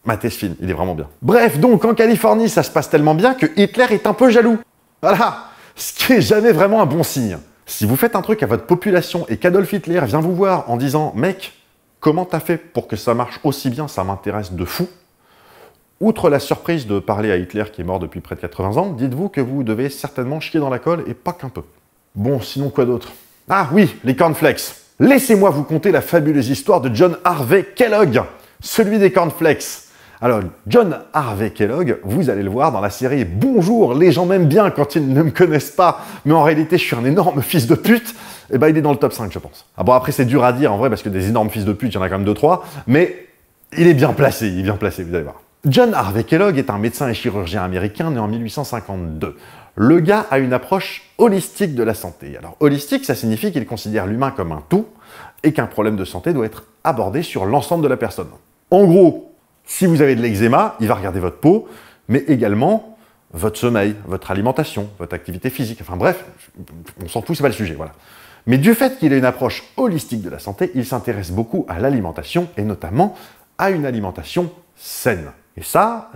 S1: Matez ce film, il est vraiment bien. Bref, donc en Californie, ça se passe tellement bien que Hitler est un peu jaloux. Voilà, ce qui est jamais vraiment un bon signe. Si vous faites un truc à votre population et qu'Adolf Hitler vient vous voir en disant « Mec, comment t'as fait pour que ça marche aussi bien, ça m'intéresse de fou », outre la surprise de parler à Hitler qui est mort depuis près de 80 ans, dites-vous que vous devez certainement chier dans la colle et pas qu'un peu. Bon, sinon quoi d'autre? Ah oui, les cornflakes. Laissez-moi vous conter la fabuleuse histoire de John Harvey Kellogg, celui des cornflakes. Alors, John Harvey Kellogg, vous allez le voir dans la série « Bonjour, les gens m'aiment bien quand ils ne me connaissent pas, mais en réalité, je suis un énorme fils de pute », et ben il est dans le top 5, je pense. Ah bon, après, c'est dur à dire, en vrai, parce que des énormes fils de pute, il y en a quand même 2-3, mais il est bien placé, vous allez voir. John Harvey Kellogg est un médecin et chirurgien américain né en 1852. Le gars a une approche holistique de la santé. Alors, holistique, ça signifie qu'il considère l'humain comme un tout, et qu'un problème de santé doit être abordé sur l'ensemble de la personne. En gros, si vous avez de l'eczéma, il va regarder votre peau, mais également votre sommeil, votre alimentation, votre activité physique. Enfin bref, on s'en fout, c'est pas le sujet, voilà. Mais du fait qu'il ait une approche holistique de la santé, il s'intéresse beaucoup à l'alimentation et notamment à une alimentation saine. Et ça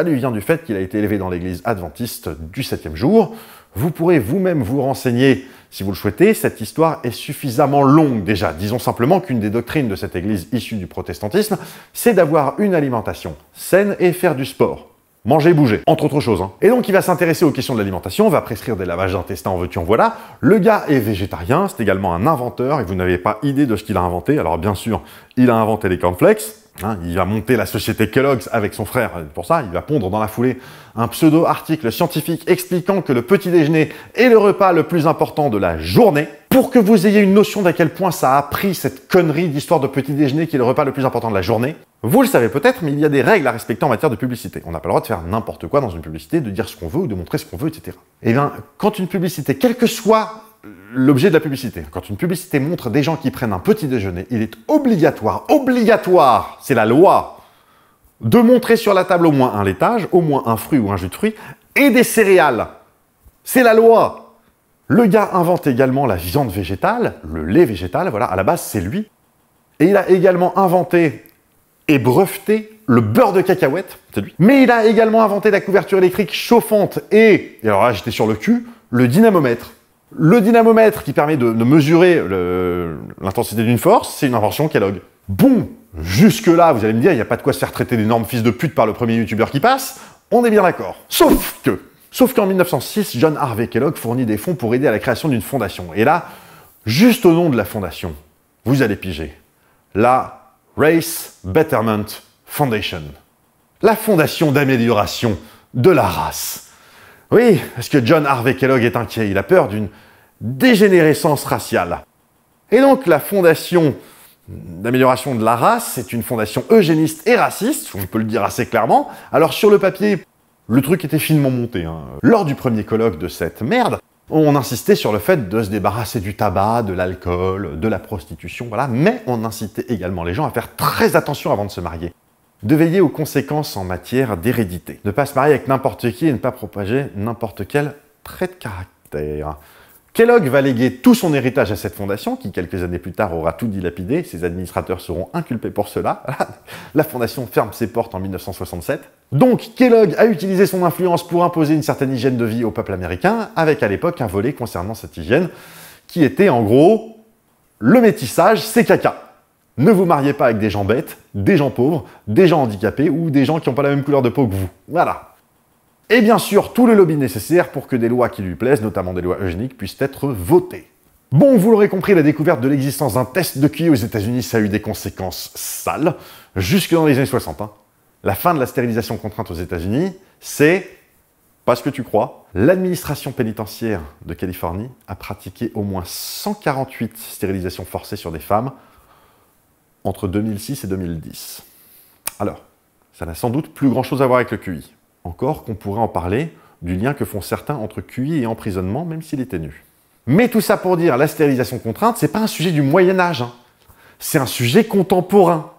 S1: lui vient du fait qu'il a été élevé dans l'église adventiste du 7e jour. Vous pourrez vous-même vous renseigner si vous le souhaitez. Cette histoire est suffisamment longue déjà. Disons simplement qu'une des doctrines de cette église issue du protestantisme, c'est d'avoir une alimentation saine et faire du sport. Manger, bouger, entre autres choses. Et donc il va s'intéresser aux questions de l'alimentation, va prescrire des lavages d'intestin en veux-tu en voilà. Le gars est végétarien, c'est également un inventeur, et vous n'avez pas idée de ce qu'il a inventé. Alors bien sûr, il a inventé les cornflakes, il va monter la société Kellogg's avec son frère, pour ça, il va pondre dans la foulée un pseudo-article scientifique expliquant que le petit déjeuner est le repas le plus important de la journée, pour que vous ayez une notion d'à quel point ça a pris cette connerie d'histoire de petit déjeuner qui est le repas le plus important de la journée. Vous le savez peut-être, mais il y a des règles à respecter en matière de publicité. On n'a pas le droit de faire n'importe quoi dans une publicité, de dire ce qu'on veut ou de montrer ce qu'on veut, etc. Eh bien, quand une publicité, quel que soit l'objet de la publicité, quand une publicité montre des gens qui prennent un petit déjeuner, il est obligatoire, c'est la loi, de montrer sur la table au moins un laitage, au moins un fruit ou un jus de fruits, et des céréales. C'est la loi. Le gars invente également la viande végétale, le lait végétal, voilà, à la base c'est lui. Et il a également inventé et breveté le beurre de cacahuète, c'est lui. Mais il a également inventé la couverture électrique chauffante et alors là j'étais sur le cul, le dynamomètre. Le dynamomètre qui permet de mesurer l'intensité d'une force, c'est une invention Kellogg. Bon, jusque-là, vous allez me dire, il n'y a pas de quoi se faire traiter d'énormes fils de pute par le premier youtubeur qui passe, on est bien d'accord. Sauf qu'en 1906, John Harvey Kellogg fournit des fonds pour aider à la création d'une fondation. Et là, juste au nom de la fondation, vous allez piger. La Race Betterment Foundation. La fondation d'amélioration de la race. Oui, parce que John Harvey Kellogg est inquiet, il a peur d'une dégénérescence raciale. Et donc la fondation d'amélioration de la race, c'est une fondation eugéniste et raciste, on peut le dire assez clairement. Alors sur le papier, le truc était finement monté. Lors du premier colloque de cette merde, on insistait sur le fait de se débarrasser du tabac, de l'alcool, de la prostitution, voilà. Mais on incitait également les gens à faire très attention avant de se marier. De veiller aux conséquences en matière d'hérédité. Ne pas se marier avec n'importe qui et ne pas propager n'importe quel trait de caractère. Kellogg va léguer tout son héritage à cette fondation, qui quelques années plus tard aura tout dilapidé. Ses administrateurs seront inculpés pour cela. La fondation ferme ses portes en 1967. Donc Kellogg a utilisé son influence pour imposer une certaine hygiène de vie au peuple américain, avec à l'époque un volet concernant cette hygiène, qui était en gros le métissage, c'est caca. Ne vous mariez pas avec des gens bêtes, des gens pauvres, des gens handicapés ou des gens qui n'ont pas la même couleur de peau que vous. Voilà. Et bien sûr, tout le lobby nécessaire pour que des lois qui lui plaisent, notamment des lois eugéniques, puissent être votées. Bon, vous l'aurez compris, la découverte de l'existence d'un test de QI aux États-Unis, ça a eu des conséquences sales, jusque dans les années 60. La fin de la stérilisation contrainte aux États-Unis, c'est, pas ce que tu crois, l'administration pénitentiaire de Californie a pratiqué au moins 148 stérilisations forcées sur des femmes entre 2006 et 2010. Alors, ça n'a sans doute plus grand-chose à voir avec le QI. Encore qu'on pourrait en parler du lien que font certains entre QI et emprisonnement, même s'il est ténu. Mais tout ça pour dire, la stérilisation contrainte, c'est pas un sujet du Moyen-Âge. C'est un sujet contemporain.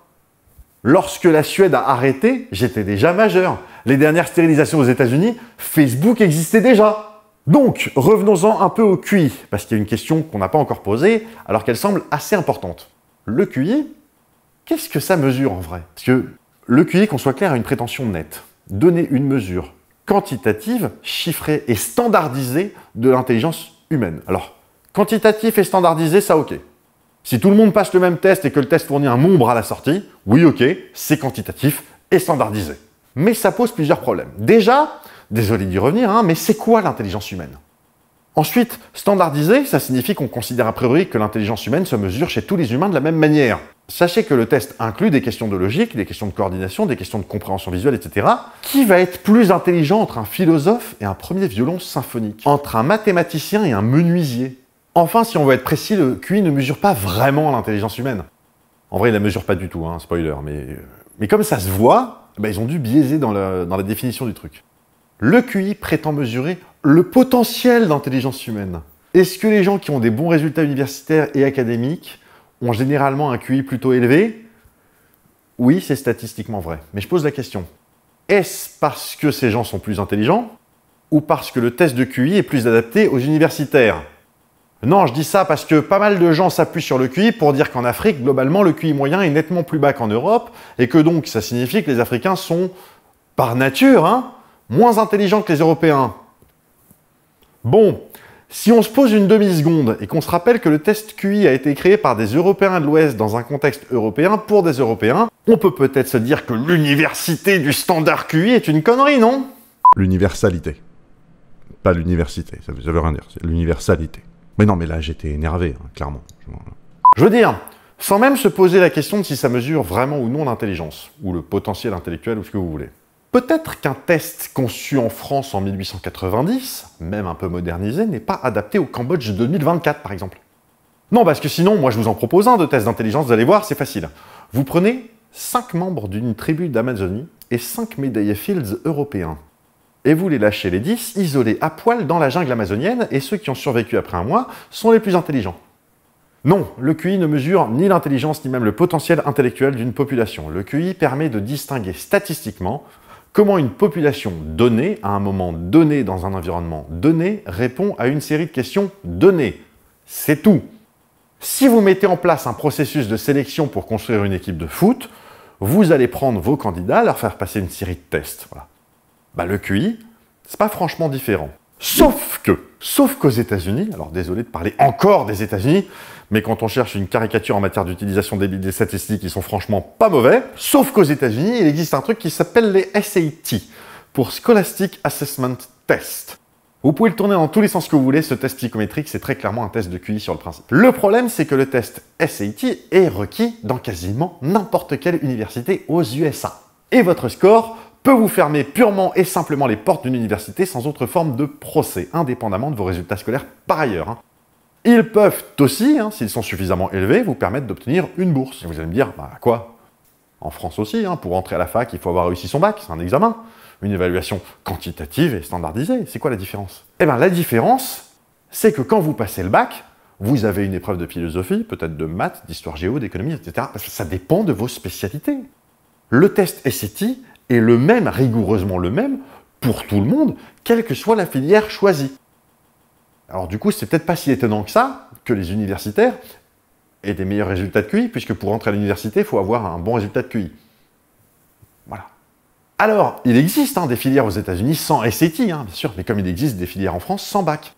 S1: Lorsque la Suède a arrêté, j'étais déjà majeur. Les dernières stérilisations aux États-Unis, Facebook existait déjà. Donc, revenons-en un peu au QI, parce qu'il y a une question qu'on n'a pas encore posée, alors qu'elle semble assez importante. Le QI, qu'est-ce que ça mesure en vrai? Parce que le QI, qu'on soit clair, a une prétention nette. Donner une mesure quantitative, chiffrée et standardisée de l'intelligence humaine. Alors, quantitatif et standardisé, ça ok. Si tout le monde passe le même test et que le test fournit un nombre à la sortie, oui ok, c'est quantitatif et standardisé. Mais ça pose plusieurs problèmes. Déjà, désolé d'y revenir, mais c'est quoi l'intelligence humaine? Ensuite, standardisé, ça signifie qu'on considère a priori que l'intelligence humaine se mesure chez tous les humains de la même manière. Sachez que le test inclut des questions de logique, des questions de coordination, des questions de compréhension visuelle, etc. Qui va être plus intelligent entre un philosophe et un premier violon symphonique? Entre un mathématicien et un menuisier? Enfin, si on veut être précis, le QI ne mesure pas vraiment l'intelligence humaine. En vrai, il ne la mesure pas du tout, spoiler, mais comme ça se voit, ils ont dû biaiser dans la définition du truc. Le QI prétend mesurer le potentiel d'intelligence humaine. Est-ce que les gens qui ont des bons résultats universitaires et académiques ont généralement un QI plutôt élevé? Oui, c'est statistiquement vrai. Mais je pose la question. Est-ce parce que ces gens sont plus intelligents ou parce que le test de QI est plus adapté aux universitaires? Non, je dis ça parce que pas mal de gens s'appuient sur le QI pour dire qu'en Afrique, globalement, le QI moyen est nettement plus bas qu'en Europe et que donc ça signifie que les Africains sont par nature, hein, moins intelligents que les Européens. Bon, si on se pose une demi-seconde et qu'on se rappelle que le test QI a été créé par des Européens de l'Ouest dans un contexte européen pour des Européens, on peut peut-être se dire que l'université du standard QI est une connerie, non?
S2: L'universalité. Pas l'université, ça veut rien dire, c'est l'universalité. Mais non, mais là, j'étais énervé, hein, clairement.
S1: Je veux dire, sans même se poser la question de si ça mesure vraiment ou non l'intelligence, ou le potentiel intellectuel, ou ce que vous voulez. Peut-être qu'un test conçu en France en 1890, même un peu modernisé, n'est pas adapté au Cambodge 2024, par exemple. Non, parce que sinon, moi je vous en propose un de test d'intelligence, vous allez voir, c'est facile. Vous prenez 5 membres d'une tribu d'Amazonie et 5 médaillés Fields européens. Et vous les lâchez les 10, isolés à poil dans la jungle amazonienne, et ceux qui ont survécu après un mois sont les plus intelligents. Non, le QI ne mesure ni l'intelligence ni même le potentiel intellectuel d'une population. Le QI permet de distinguer statistiquement comment une population donnée, à un moment donné dans un environnement donné, répond à une série de questions données. C'est tout. Si vous mettez en place un processus de sélection pour construire une équipe de foot, vous allez prendre vos candidats, leur faire passer une série de tests. Voilà. Bah, le QI, c'est pas franchement différent. Sauf qu'aux États-Unis, alors désolé de parler encore des États-Unis, mais quand on cherche une caricature en matière d'utilisation des statistiques, ils sont franchement pas mauvais. Sauf qu'aux États-Unis, il existe un truc qui s'appelle les SAT, pour Scholastic Assessment Test. Vous pouvez le tourner dans tous les sens que vous voulez, ce test psychométrique, c'est très clairement un test de QI sur le principe. Le problème, c'est que le test SAT est requis dans quasiment n'importe quelle université aux USA. Et votre score peut vous fermer purement et simplement les portes d'une université sans autre forme de procès, indépendamment de vos résultats scolaires par ailleurs. Hein. Ils peuvent aussi, hein, s'ils sont suffisamment élevés, vous permettre d'obtenir une bourse. Et vous allez me dire, bah quoi? En France aussi, hein, pour entrer à la fac, il faut avoir réussi son bac, c'est un examen. Une évaluation quantitative et standardisée. C'est quoi la différence? Eh bien, la différence, c'est que quand vous passez le bac, vous avez une épreuve de philosophie, peut-être de maths, d'histoire géo, d'économie, etc. Parce que ça dépend de vos spécialités. Le test SAT est le même, rigoureusement le même, pour tout le monde, quelle que soit la filière choisie. Alors du coup, c'est peut-être pas si étonnant que ça, que les universitaires aient des meilleurs résultats de QI, puisque pour entrer à l'université, il faut avoir un bon résultat de QI. Voilà. Alors, il existe des filières aux États-Unis sans SAT, bien sûr, mais comme il existe des filières en France sans bac.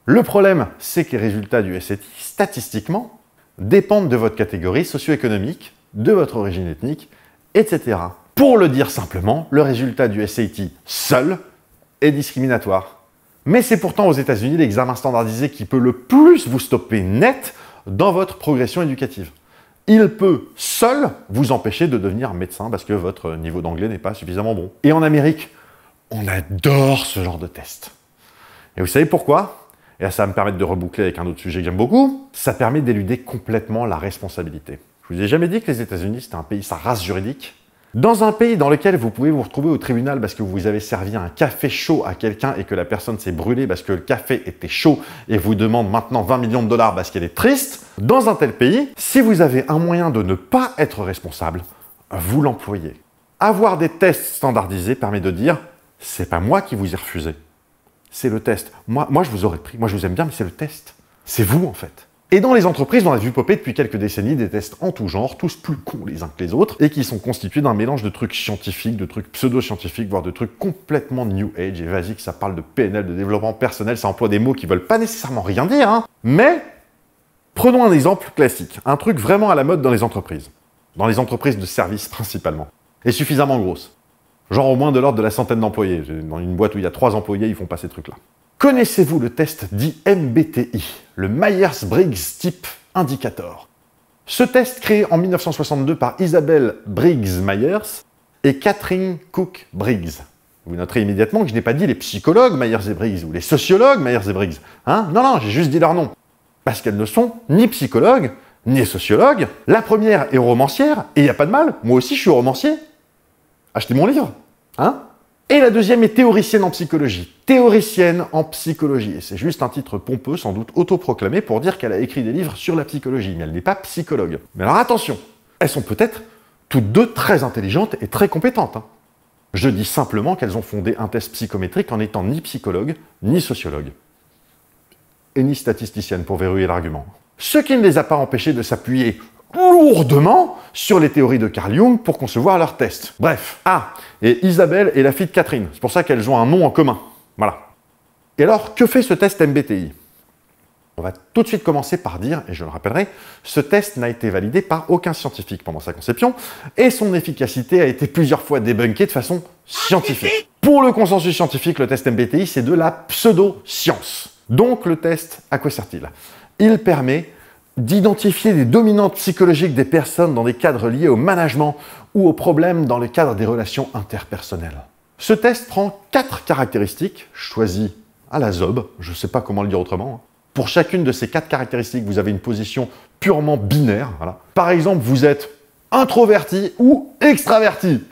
S1: Le problème, c'est que les résultats du SAT, statistiquement, dépendent de votre catégorie socio-économique, de votre origine ethnique, etc. Pour le dire simplement, le résultat du SAT seul est discriminatoire. Mais c'est pourtant aux États-Unis l'examen standardisé qui peut le plus vous stopper net dans votre progression éducative. Il peut seul vous empêcher de devenir médecin parce que votre niveau d'anglais n'est pas suffisamment bon. Et en Amérique, on adore ce genre de test. Et vous savez pourquoi? Et là, ça va me permettre de reboucler avec un autre sujet que j'aime beaucoup. Ça permet d'éluder complètement la responsabilité. Je vous ai jamais dit que les États-Unis, c'était un pays sa race juridique. Dans un pays dans lequel vous pouvez vous retrouver au tribunal parce que vous avez servi un café chaud à quelqu'un et que la personne s'est brûlée parce que le café était chaud et vous demande maintenant 20 millions de dollars parce qu'elle est triste, dans un tel pays, si vous avez un moyen de ne pas être responsable, vous l'employez. Avoir des tests standardisés permet de dire « c'est pas moi qui vous ai refusé, c'est le test. Moi, je vous aurais pris, moi je vous aime bien, mais c'est le test. C'est vous en fait. » Et dans les entreprises, on a vu popper depuis quelques décennies des tests en tout genre, tous plus cons les uns que les autres, et qui sont constitués d'un mélange de trucs scientifiques, de trucs pseudo-scientifiques, voire de trucs complètement new age et basiques. Ça parle de PNL, de développement personnel, ça emploie des mots qui veulent pas nécessairement rien dire, hein. Mais prenons un exemple classique, un truc vraiment à la mode dans les entreprises de services principalement, et suffisamment grosses. Genre au moins de l'ordre de la centaine d'employés. Dans une boîte où il y a 3 employés, ils font pas ces trucs-là. Connaissez-vous le test dit MBTI, le Myers-Briggs Type Indicator? Ce test, créé en 1962 par Isabelle Briggs-Myers et Catherine Cook-Briggs. Vous noterez immédiatement que je n'ai pas dit les psychologues Myers et Briggs ou les sociologues Myers et Briggs. Hein? Non, j'ai juste dit leur nom. Parce qu'elles ne sont ni psychologues, ni sociologues. La première est romancière, et il n'y a pas de mal, moi aussi je suis romancier. Achetez mon livre, hein? Et la deuxième est théoricienne en psychologie. Théoricienne en psychologie. Et c'est juste un titre pompeux, sans doute autoproclamé, pour dire qu'elle a écrit des livres sur la psychologie. Mais elle n'est pas psychologue. Mais alors attention, elles sont peut-être toutes deux très intelligentes et très compétentes. Hein. Je dis simplement qu'elles ont fondé un test psychométrique en n'étant ni psychologue, ni sociologue. Et ni statisticienne, pour verrouiller l'argument. Ce qui ne les a pas empêchées de s'appuyer lourdement sur les théories de Carl Jung pour concevoir leurs tests. Bref. Ah, et Isabelle est la fille de Catherine. C'est pour ça qu'elles ont un nom en commun. Voilà. Et alors, que fait ce test MBTI? On va tout de suite commencer par dire, et je le rappellerai, ce test n'a été validé par aucun scientifique pendant sa conception, et son efficacité a été plusieurs fois débunkée de façon scientifique. Pour le consensus scientifique, le test MBTI, c'est de la pseudo-science. Donc le test, à quoi sert-il? Il permet d'identifier les dominantes psychologiques des personnes dans des cadres liés au management ou aux problèmes dans le cadre des relations interpersonnelles. Ce test prend 4 caractéristiques, choisies à la zob, je ne sais pas comment le dire autrement. Pour chacune de ces 4 caractéristiques, vous avez une position purement binaire. Voilà. Par exemple, vous êtes introverti ou extraverti.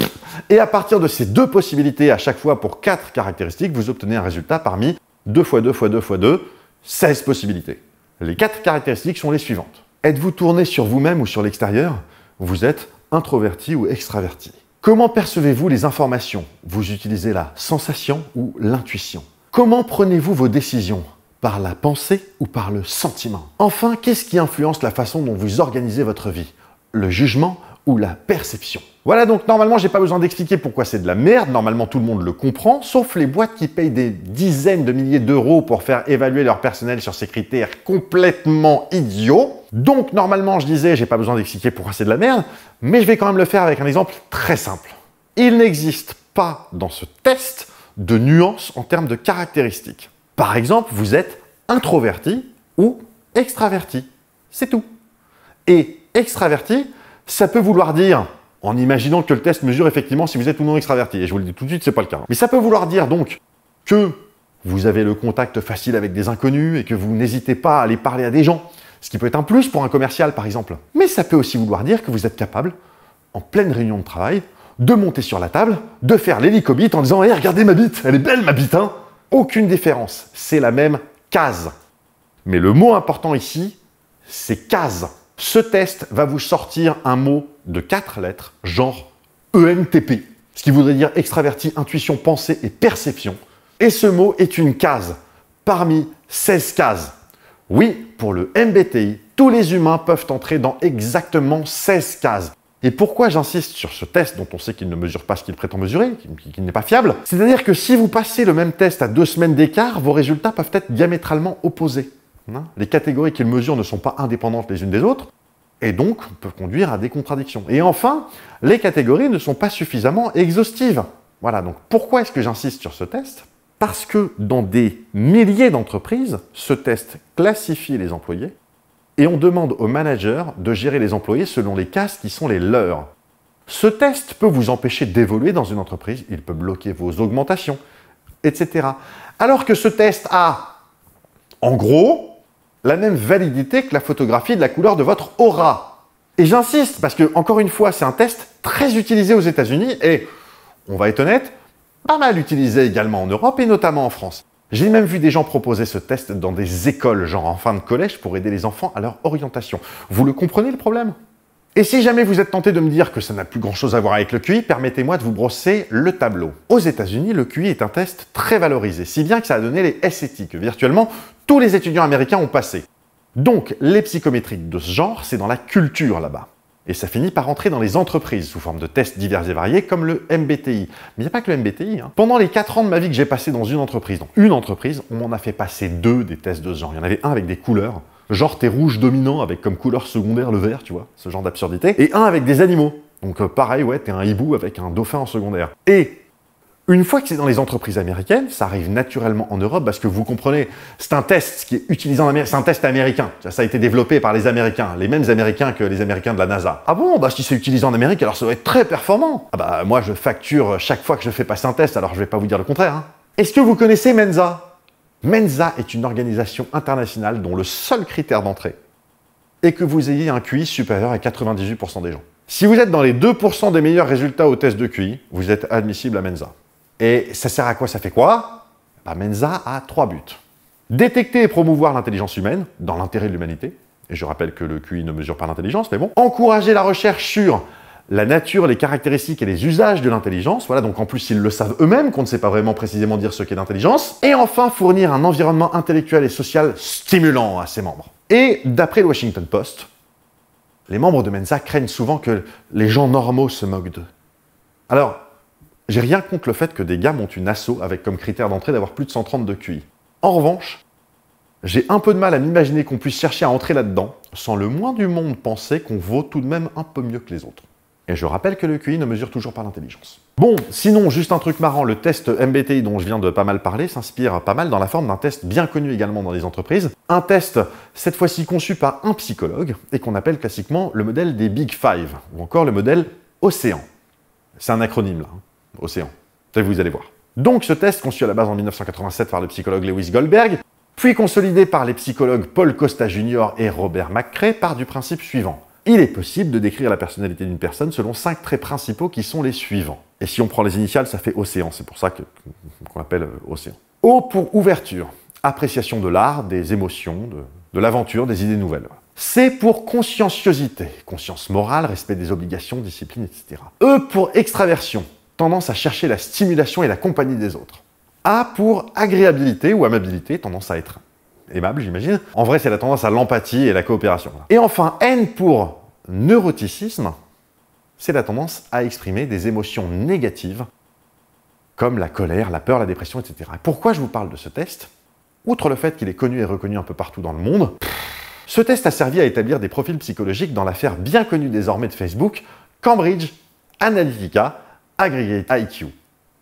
S1: Et à partir de ces 2 possibilités, à chaque fois pour 4 caractéristiques, vous obtenez un résultat parmi 2 x 2 x 2 x 2, 16 possibilités. Les 4 caractéristiques sont les suivantes. Êtes-vous tourné sur vous-même ou sur l'extérieur? Vous êtes introverti ou extraverti. Comment percevez-vous les informations? Vous utilisez la sensation ou l'intuition. Comment prenez-vous vos décisions? Par la pensée ou par le sentiment? Enfin, qu'est-ce qui influence la façon dont vous organisez votre vie? Le jugement ou la perception? Voilà, donc normalement, j'ai pas besoin d'expliquer pourquoi c'est de la merde. Normalement, tout le monde le comprend, sauf les boîtes qui payent des dizaines de milliers d'euros pour faire évaluer leur personnel sur ces critères complètement idiots. Donc, normalement, je disais, j'ai pas besoin d'expliquer pourquoi c'est de la merde, mais je vais quand même le faire avec un exemple très simple. Il n'existe pas dans ce test de nuances en termes de caractéristiques. Par exemple, vous êtes introverti ou extraverti. C'est tout. Et extraverti, ça peut vouloir dire, en imaginant que le test mesure effectivement si vous êtes ou non extraverti, et je vous le dis tout de suite, c'est pas le cas. Mais ça peut vouloir dire donc que vous avez le contact facile avec des inconnus et que vous n'hésitez pas à aller parler à des gens, ce qui peut être un plus pour un commercial par exemple. Mais ça peut aussi vouloir dire que vous êtes capable, en pleine réunion de travail, de monter sur la table, de faire l'hélicobite en disant « Hey, regardez ma bite, elle est belle ma bite, hein !» Aucune différence, c'est la même case. Mais le mot important ici, c'est case. Ce test va vous sortir un mot de 4 lettres, genre ENTP, ce qui voudrait dire extraverti, intuition, pensée et perception. Et ce mot est une case, parmi 16 cases. Oui, pour le MBTI, tous les humains peuvent entrer dans exactement 16 cases. Et pourquoi j'insiste sur ce test dont on sait qu'il ne mesure pas ce qu'il prétend mesurer, qu'il n'est pas fiable? C'est-à-dire que si vous passez le même test à 2 semaines d'écart, vos résultats peuvent être diamétralement opposés. Les catégories qu'il mesure ne sont pas indépendantes les unes des autres, et donc peuvent conduire à des contradictions. Et enfin, les catégories ne sont pas suffisamment exhaustives. Voilà, donc pourquoi est-ce que j'insiste sur ce test? Parce que dans des milliers d'entreprises, ce test classifie les employés, et on demande aux managers de gérer les employés selon les cases qui sont les leurs. Ce test peut vous empêcher d'évoluer dans une entreprise, il peut bloquer vos augmentations, etc. Alors que ce test a, en gros, la même validité que la photographie de la couleur de votre aura. Et j'insiste, parce que, encore une fois, c'est un test très utilisé aux États-Unis et, on va être honnête, pas mal utilisé également en Europe et notamment en France. J'ai même vu des gens proposer ce test dans des écoles, genre en fin de collège, pour aider les enfants à leur orientation. Vous le comprenez le problème? Et si jamais vous êtes tenté de me dire que ça n'a plus grand-chose à voir avec le QI, permettez-moi de vous brosser le tableau. Aux États-Unis, le QI est un test très valorisé, si bien que ça a donné les SAT, que virtuellement tous les étudiants américains ont passé. Donc, les psychométriques de ce genre, c'est dans la culture là-bas. Et ça finit par entrer dans les entreprises sous forme de tests divers et variés comme le MBTI. Mais il n'y a pas que le MBTI. Pendant les 4 ans de ma vie que j'ai passé dans une entreprise, on m'en a fait passer 2 des tests de ce genre. Il y en avait un avec des couleurs, genre t'es rouge dominant avec comme couleur secondaire le vert, tu vois, ce genre d'absurdité. Et un avec des animaux. Donc pareil, ouais, t'es un hibou avec un dauphin en secondaire. Et une fois que c'est dans les entreprises américaines, ça arrive naturellement en Europe parce que vous comprenez, c'est un test qui est utilisé en Amérique, c'est un test américain. Ça a été développé par les Américains, les mêmes Américains que les Américains de la NASA. Ah bon, bah si c'est utilisé en Amérique, alors ça doit être très performant. Ah bah moi je facture chaque fois que je fais passer un test, alors je vais pas vous dire le contraire. Est-ce que vous connaissez Mensa? Mensa est une organisation internationale dont le seul critère d'entrée est que vous ayez un QI supérieur à 98% des gens. Si vous êtes dans les 2% des meilleurs résultats au test de QI, vous êtes admissible à Mensa. Et ça sert à quoi? Ça fait quoi? Mensa a 3 buts. Détecter et promouvoir l'intelligence humaine dans l'intérêt de l'humanité. Et je rappelle que le QI ne mesure pas l'intelligence, mais bon. Encourager la recherche sur la nature, les caractéristiques et les usages de l'intelligence. Voilà, donc en plus ils le savent eux-mêmes, qu'on ne sait pas vraiment précisément dire ce qu'est l'intelligence. Et enfin, fournir un environnement intellectuel et social stimulant à ses membres. Et d'après le Washington Post, Les membres de Mensa craignent souvent que les gens normaux se moquent d'eux. Alors, j'ai rien contre le fait que des gars montent une asso avec comme critère d'entrée d'avoir plus de 130 de QI. En revanche, j'ai un peu de mal à m'imaginer qu'on puisse chercher à entrer là-dedans sans le moins du monde penser qu'on vaut tout de même un peu mieux que les autres. Et je rappelle que le QI ne mesure toujours pas l'intelligence. Bon, sinon, juste un truc marrant, le test MBTI dont je viens de pas mal parler s'inspire pas mal dans la forme d'un test bien connu également dans les entreprises. Un test, cette fois-ci conçu par un psychologue, et qu'on appelle classiquement le modèle des Big Five, ou encore le modèle Océan. C'est un acronyme là, hein, Océan. Vous allez voir. Donc ce test, conçu à la base en 1987 par le psychologue Lewis Goldberg, puis consolidé par les psychologues Paul Costa Jr. et Robert McCrae, part du principe suivant. Il est possible de décrire la personnalité d'une personne selon 5 traits principaux qui sont les suivants. Et si on prend les initiales, ça fait Océan, c'est pour ça qu'on l'appelle Océan. O pour ouverture, appréciation de l'art, des émotions, de l'aventure, des idées nouvelles. C pour conscienciosité, conscience morale, respect des obligations, discipline, etc. E pour extraversion, tendance à chercher la stimulation et la compagnie des autres. A pour agréabilité ou amabilité, tendance à être aimable, j'imagine. En vrai, c'est la tendance à l'empathie et la coopération. Et enfin, N pour neuroticisme, c'est la tendance à exprimer des émotions négatives, comme la colère, la peur, la dépression, etc. Et pourquoi je vous parle de ce test? Outre le fait qu'il est connu et reconnu un peu partout dans le monde, ce test a servi à établir des profils psychologiques dans l'affaire bien connue désormais de Facebook, Cambridge Analytica Aggregate IQ.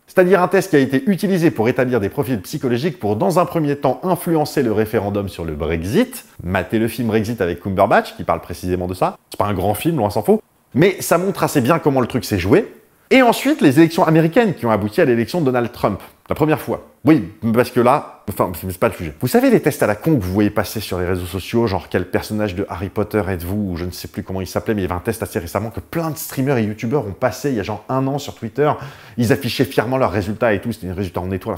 S1: C'est-à-dire un test qui a été utilisé pour établir des profils psychologiques pour, dans un premier temps, influencer le référendum sur le Brexit. Matez le film Brexit avec Cumberbatch, qui parle précisément de ça. C'est pas un grand film, loin s'en faut. Mais ça montre assez bien comment le truc s'est joué. Et ensuite, les élections américaines qui ont abouti à l'élection de Donald Trump. La première fois. Oui, parce que là, enfin, c'est pas le sujet. Vous savez les tests à la con que vous voyez passer sur les réseaux sociaux, genre quel personnage de Harry Potter êtes-vous, ou je ne sais plus comment il s'appelait, mais il y avait un test assez récemment que plein de streamers et youtubeurs ont passé il y a genre 1 an sur Twitter. Ils affichaient fièrement leurs résultats et tout, c'était des résultats en étoile.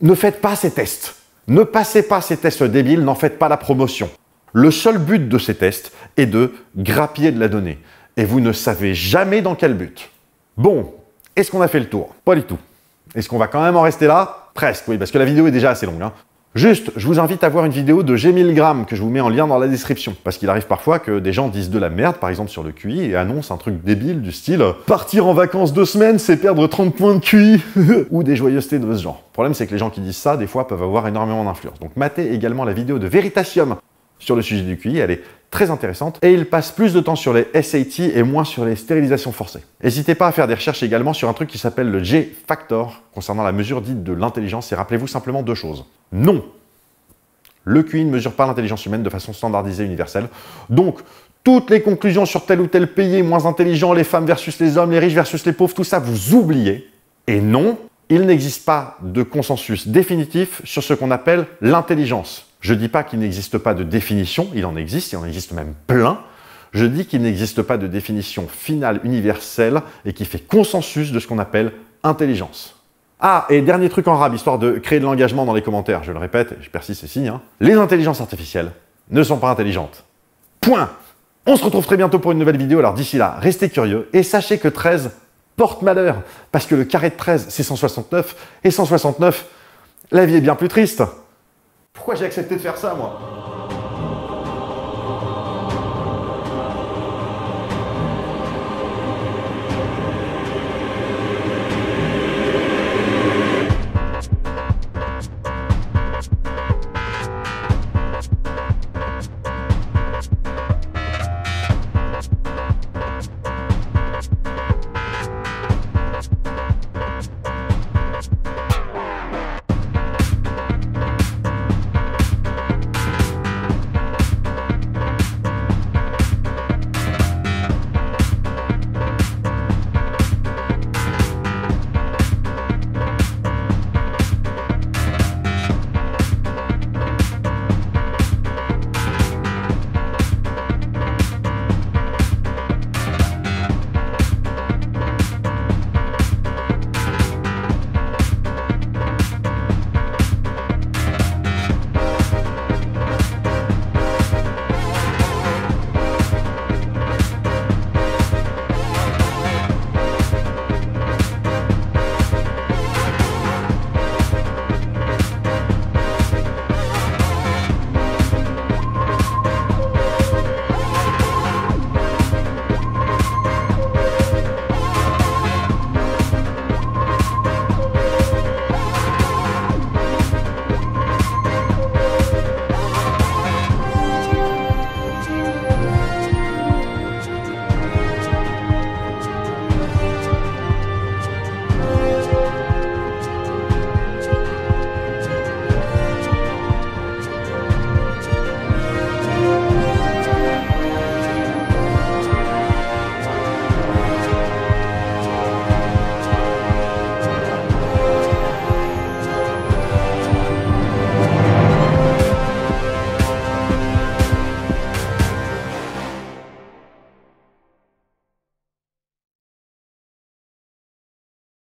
S1: Ne faites pas ces tests. Ne passez pas ces tests débiles, n'en faites pas la promotion. Le seul but de ces tests est de grappiller de la donnée. Et vous ne savez jamais dans quel but. Bon, est-ce qu'on a fait le tour? Pas du tout. Est-ce qu'on va quand même en rester là? Presque, oui, parce que la vidéo est déjà assez longue. Hein. Juste, je vous invite à voir une vidéo de G1000 que je vous mets en lien dans la description. Parce qu'il arrive parfois que des gens disent de la merde, par exemple sur le QI, et annoncent un truc débile du style « Partir en vacances 2 semaines, c'est perdre 30 points de QI !» ou des joyeusetés de ce genre. Le problème, c'est que les gens qui disent ça, des fois, peuvent avoir énormément d'influence. Donc matez également la vidéo de Veritasium sur le sujet du QI, elle est très intéressante, et il passe plus de temps sur les SAT et moins sur les stérilisations forcées. N'hésitez pas à faire des recherches également sur un truc qui s'appelle le G-Factor, concernant la mesure dite de l'intelligence, et rappelez-vous simplement 2 choses. Non, le QI ne mesure pas l'intelligence humaine de façon standardisée et universelle, donc toutes les conclusions sur tel ou tel pays est moins intelligent, les femmes versus les hommes, les riches versus les pauvres, tout ça, vous oubliez. Et non, il n'existe pas de consensus définitif sur ce qu'on appelle l'intelligence. Je ne dis pas qu'il n'existe pas de définition, il en existe même plein. Je dis qu'il n'existe pas de définition finale universelle et qui fait consensus de ce qu'on appelle intelligence. Ah, et dernier truc en rab, histoire de créer de l'engagement dans les commentaires, je le répète, je persiste ici, hein. Les intelligences artificielles ne sont pas intelligentes. Point. On se retrouve très bientôt pour une nouvelle vidéo, alors d'ici là, restez curieux et sachez que 13 porte malheur, parce que le carré de 13, c'est 169, et 169, la vie est bien plus triste. Pourquoi j'ai accepté de faire ça, moi?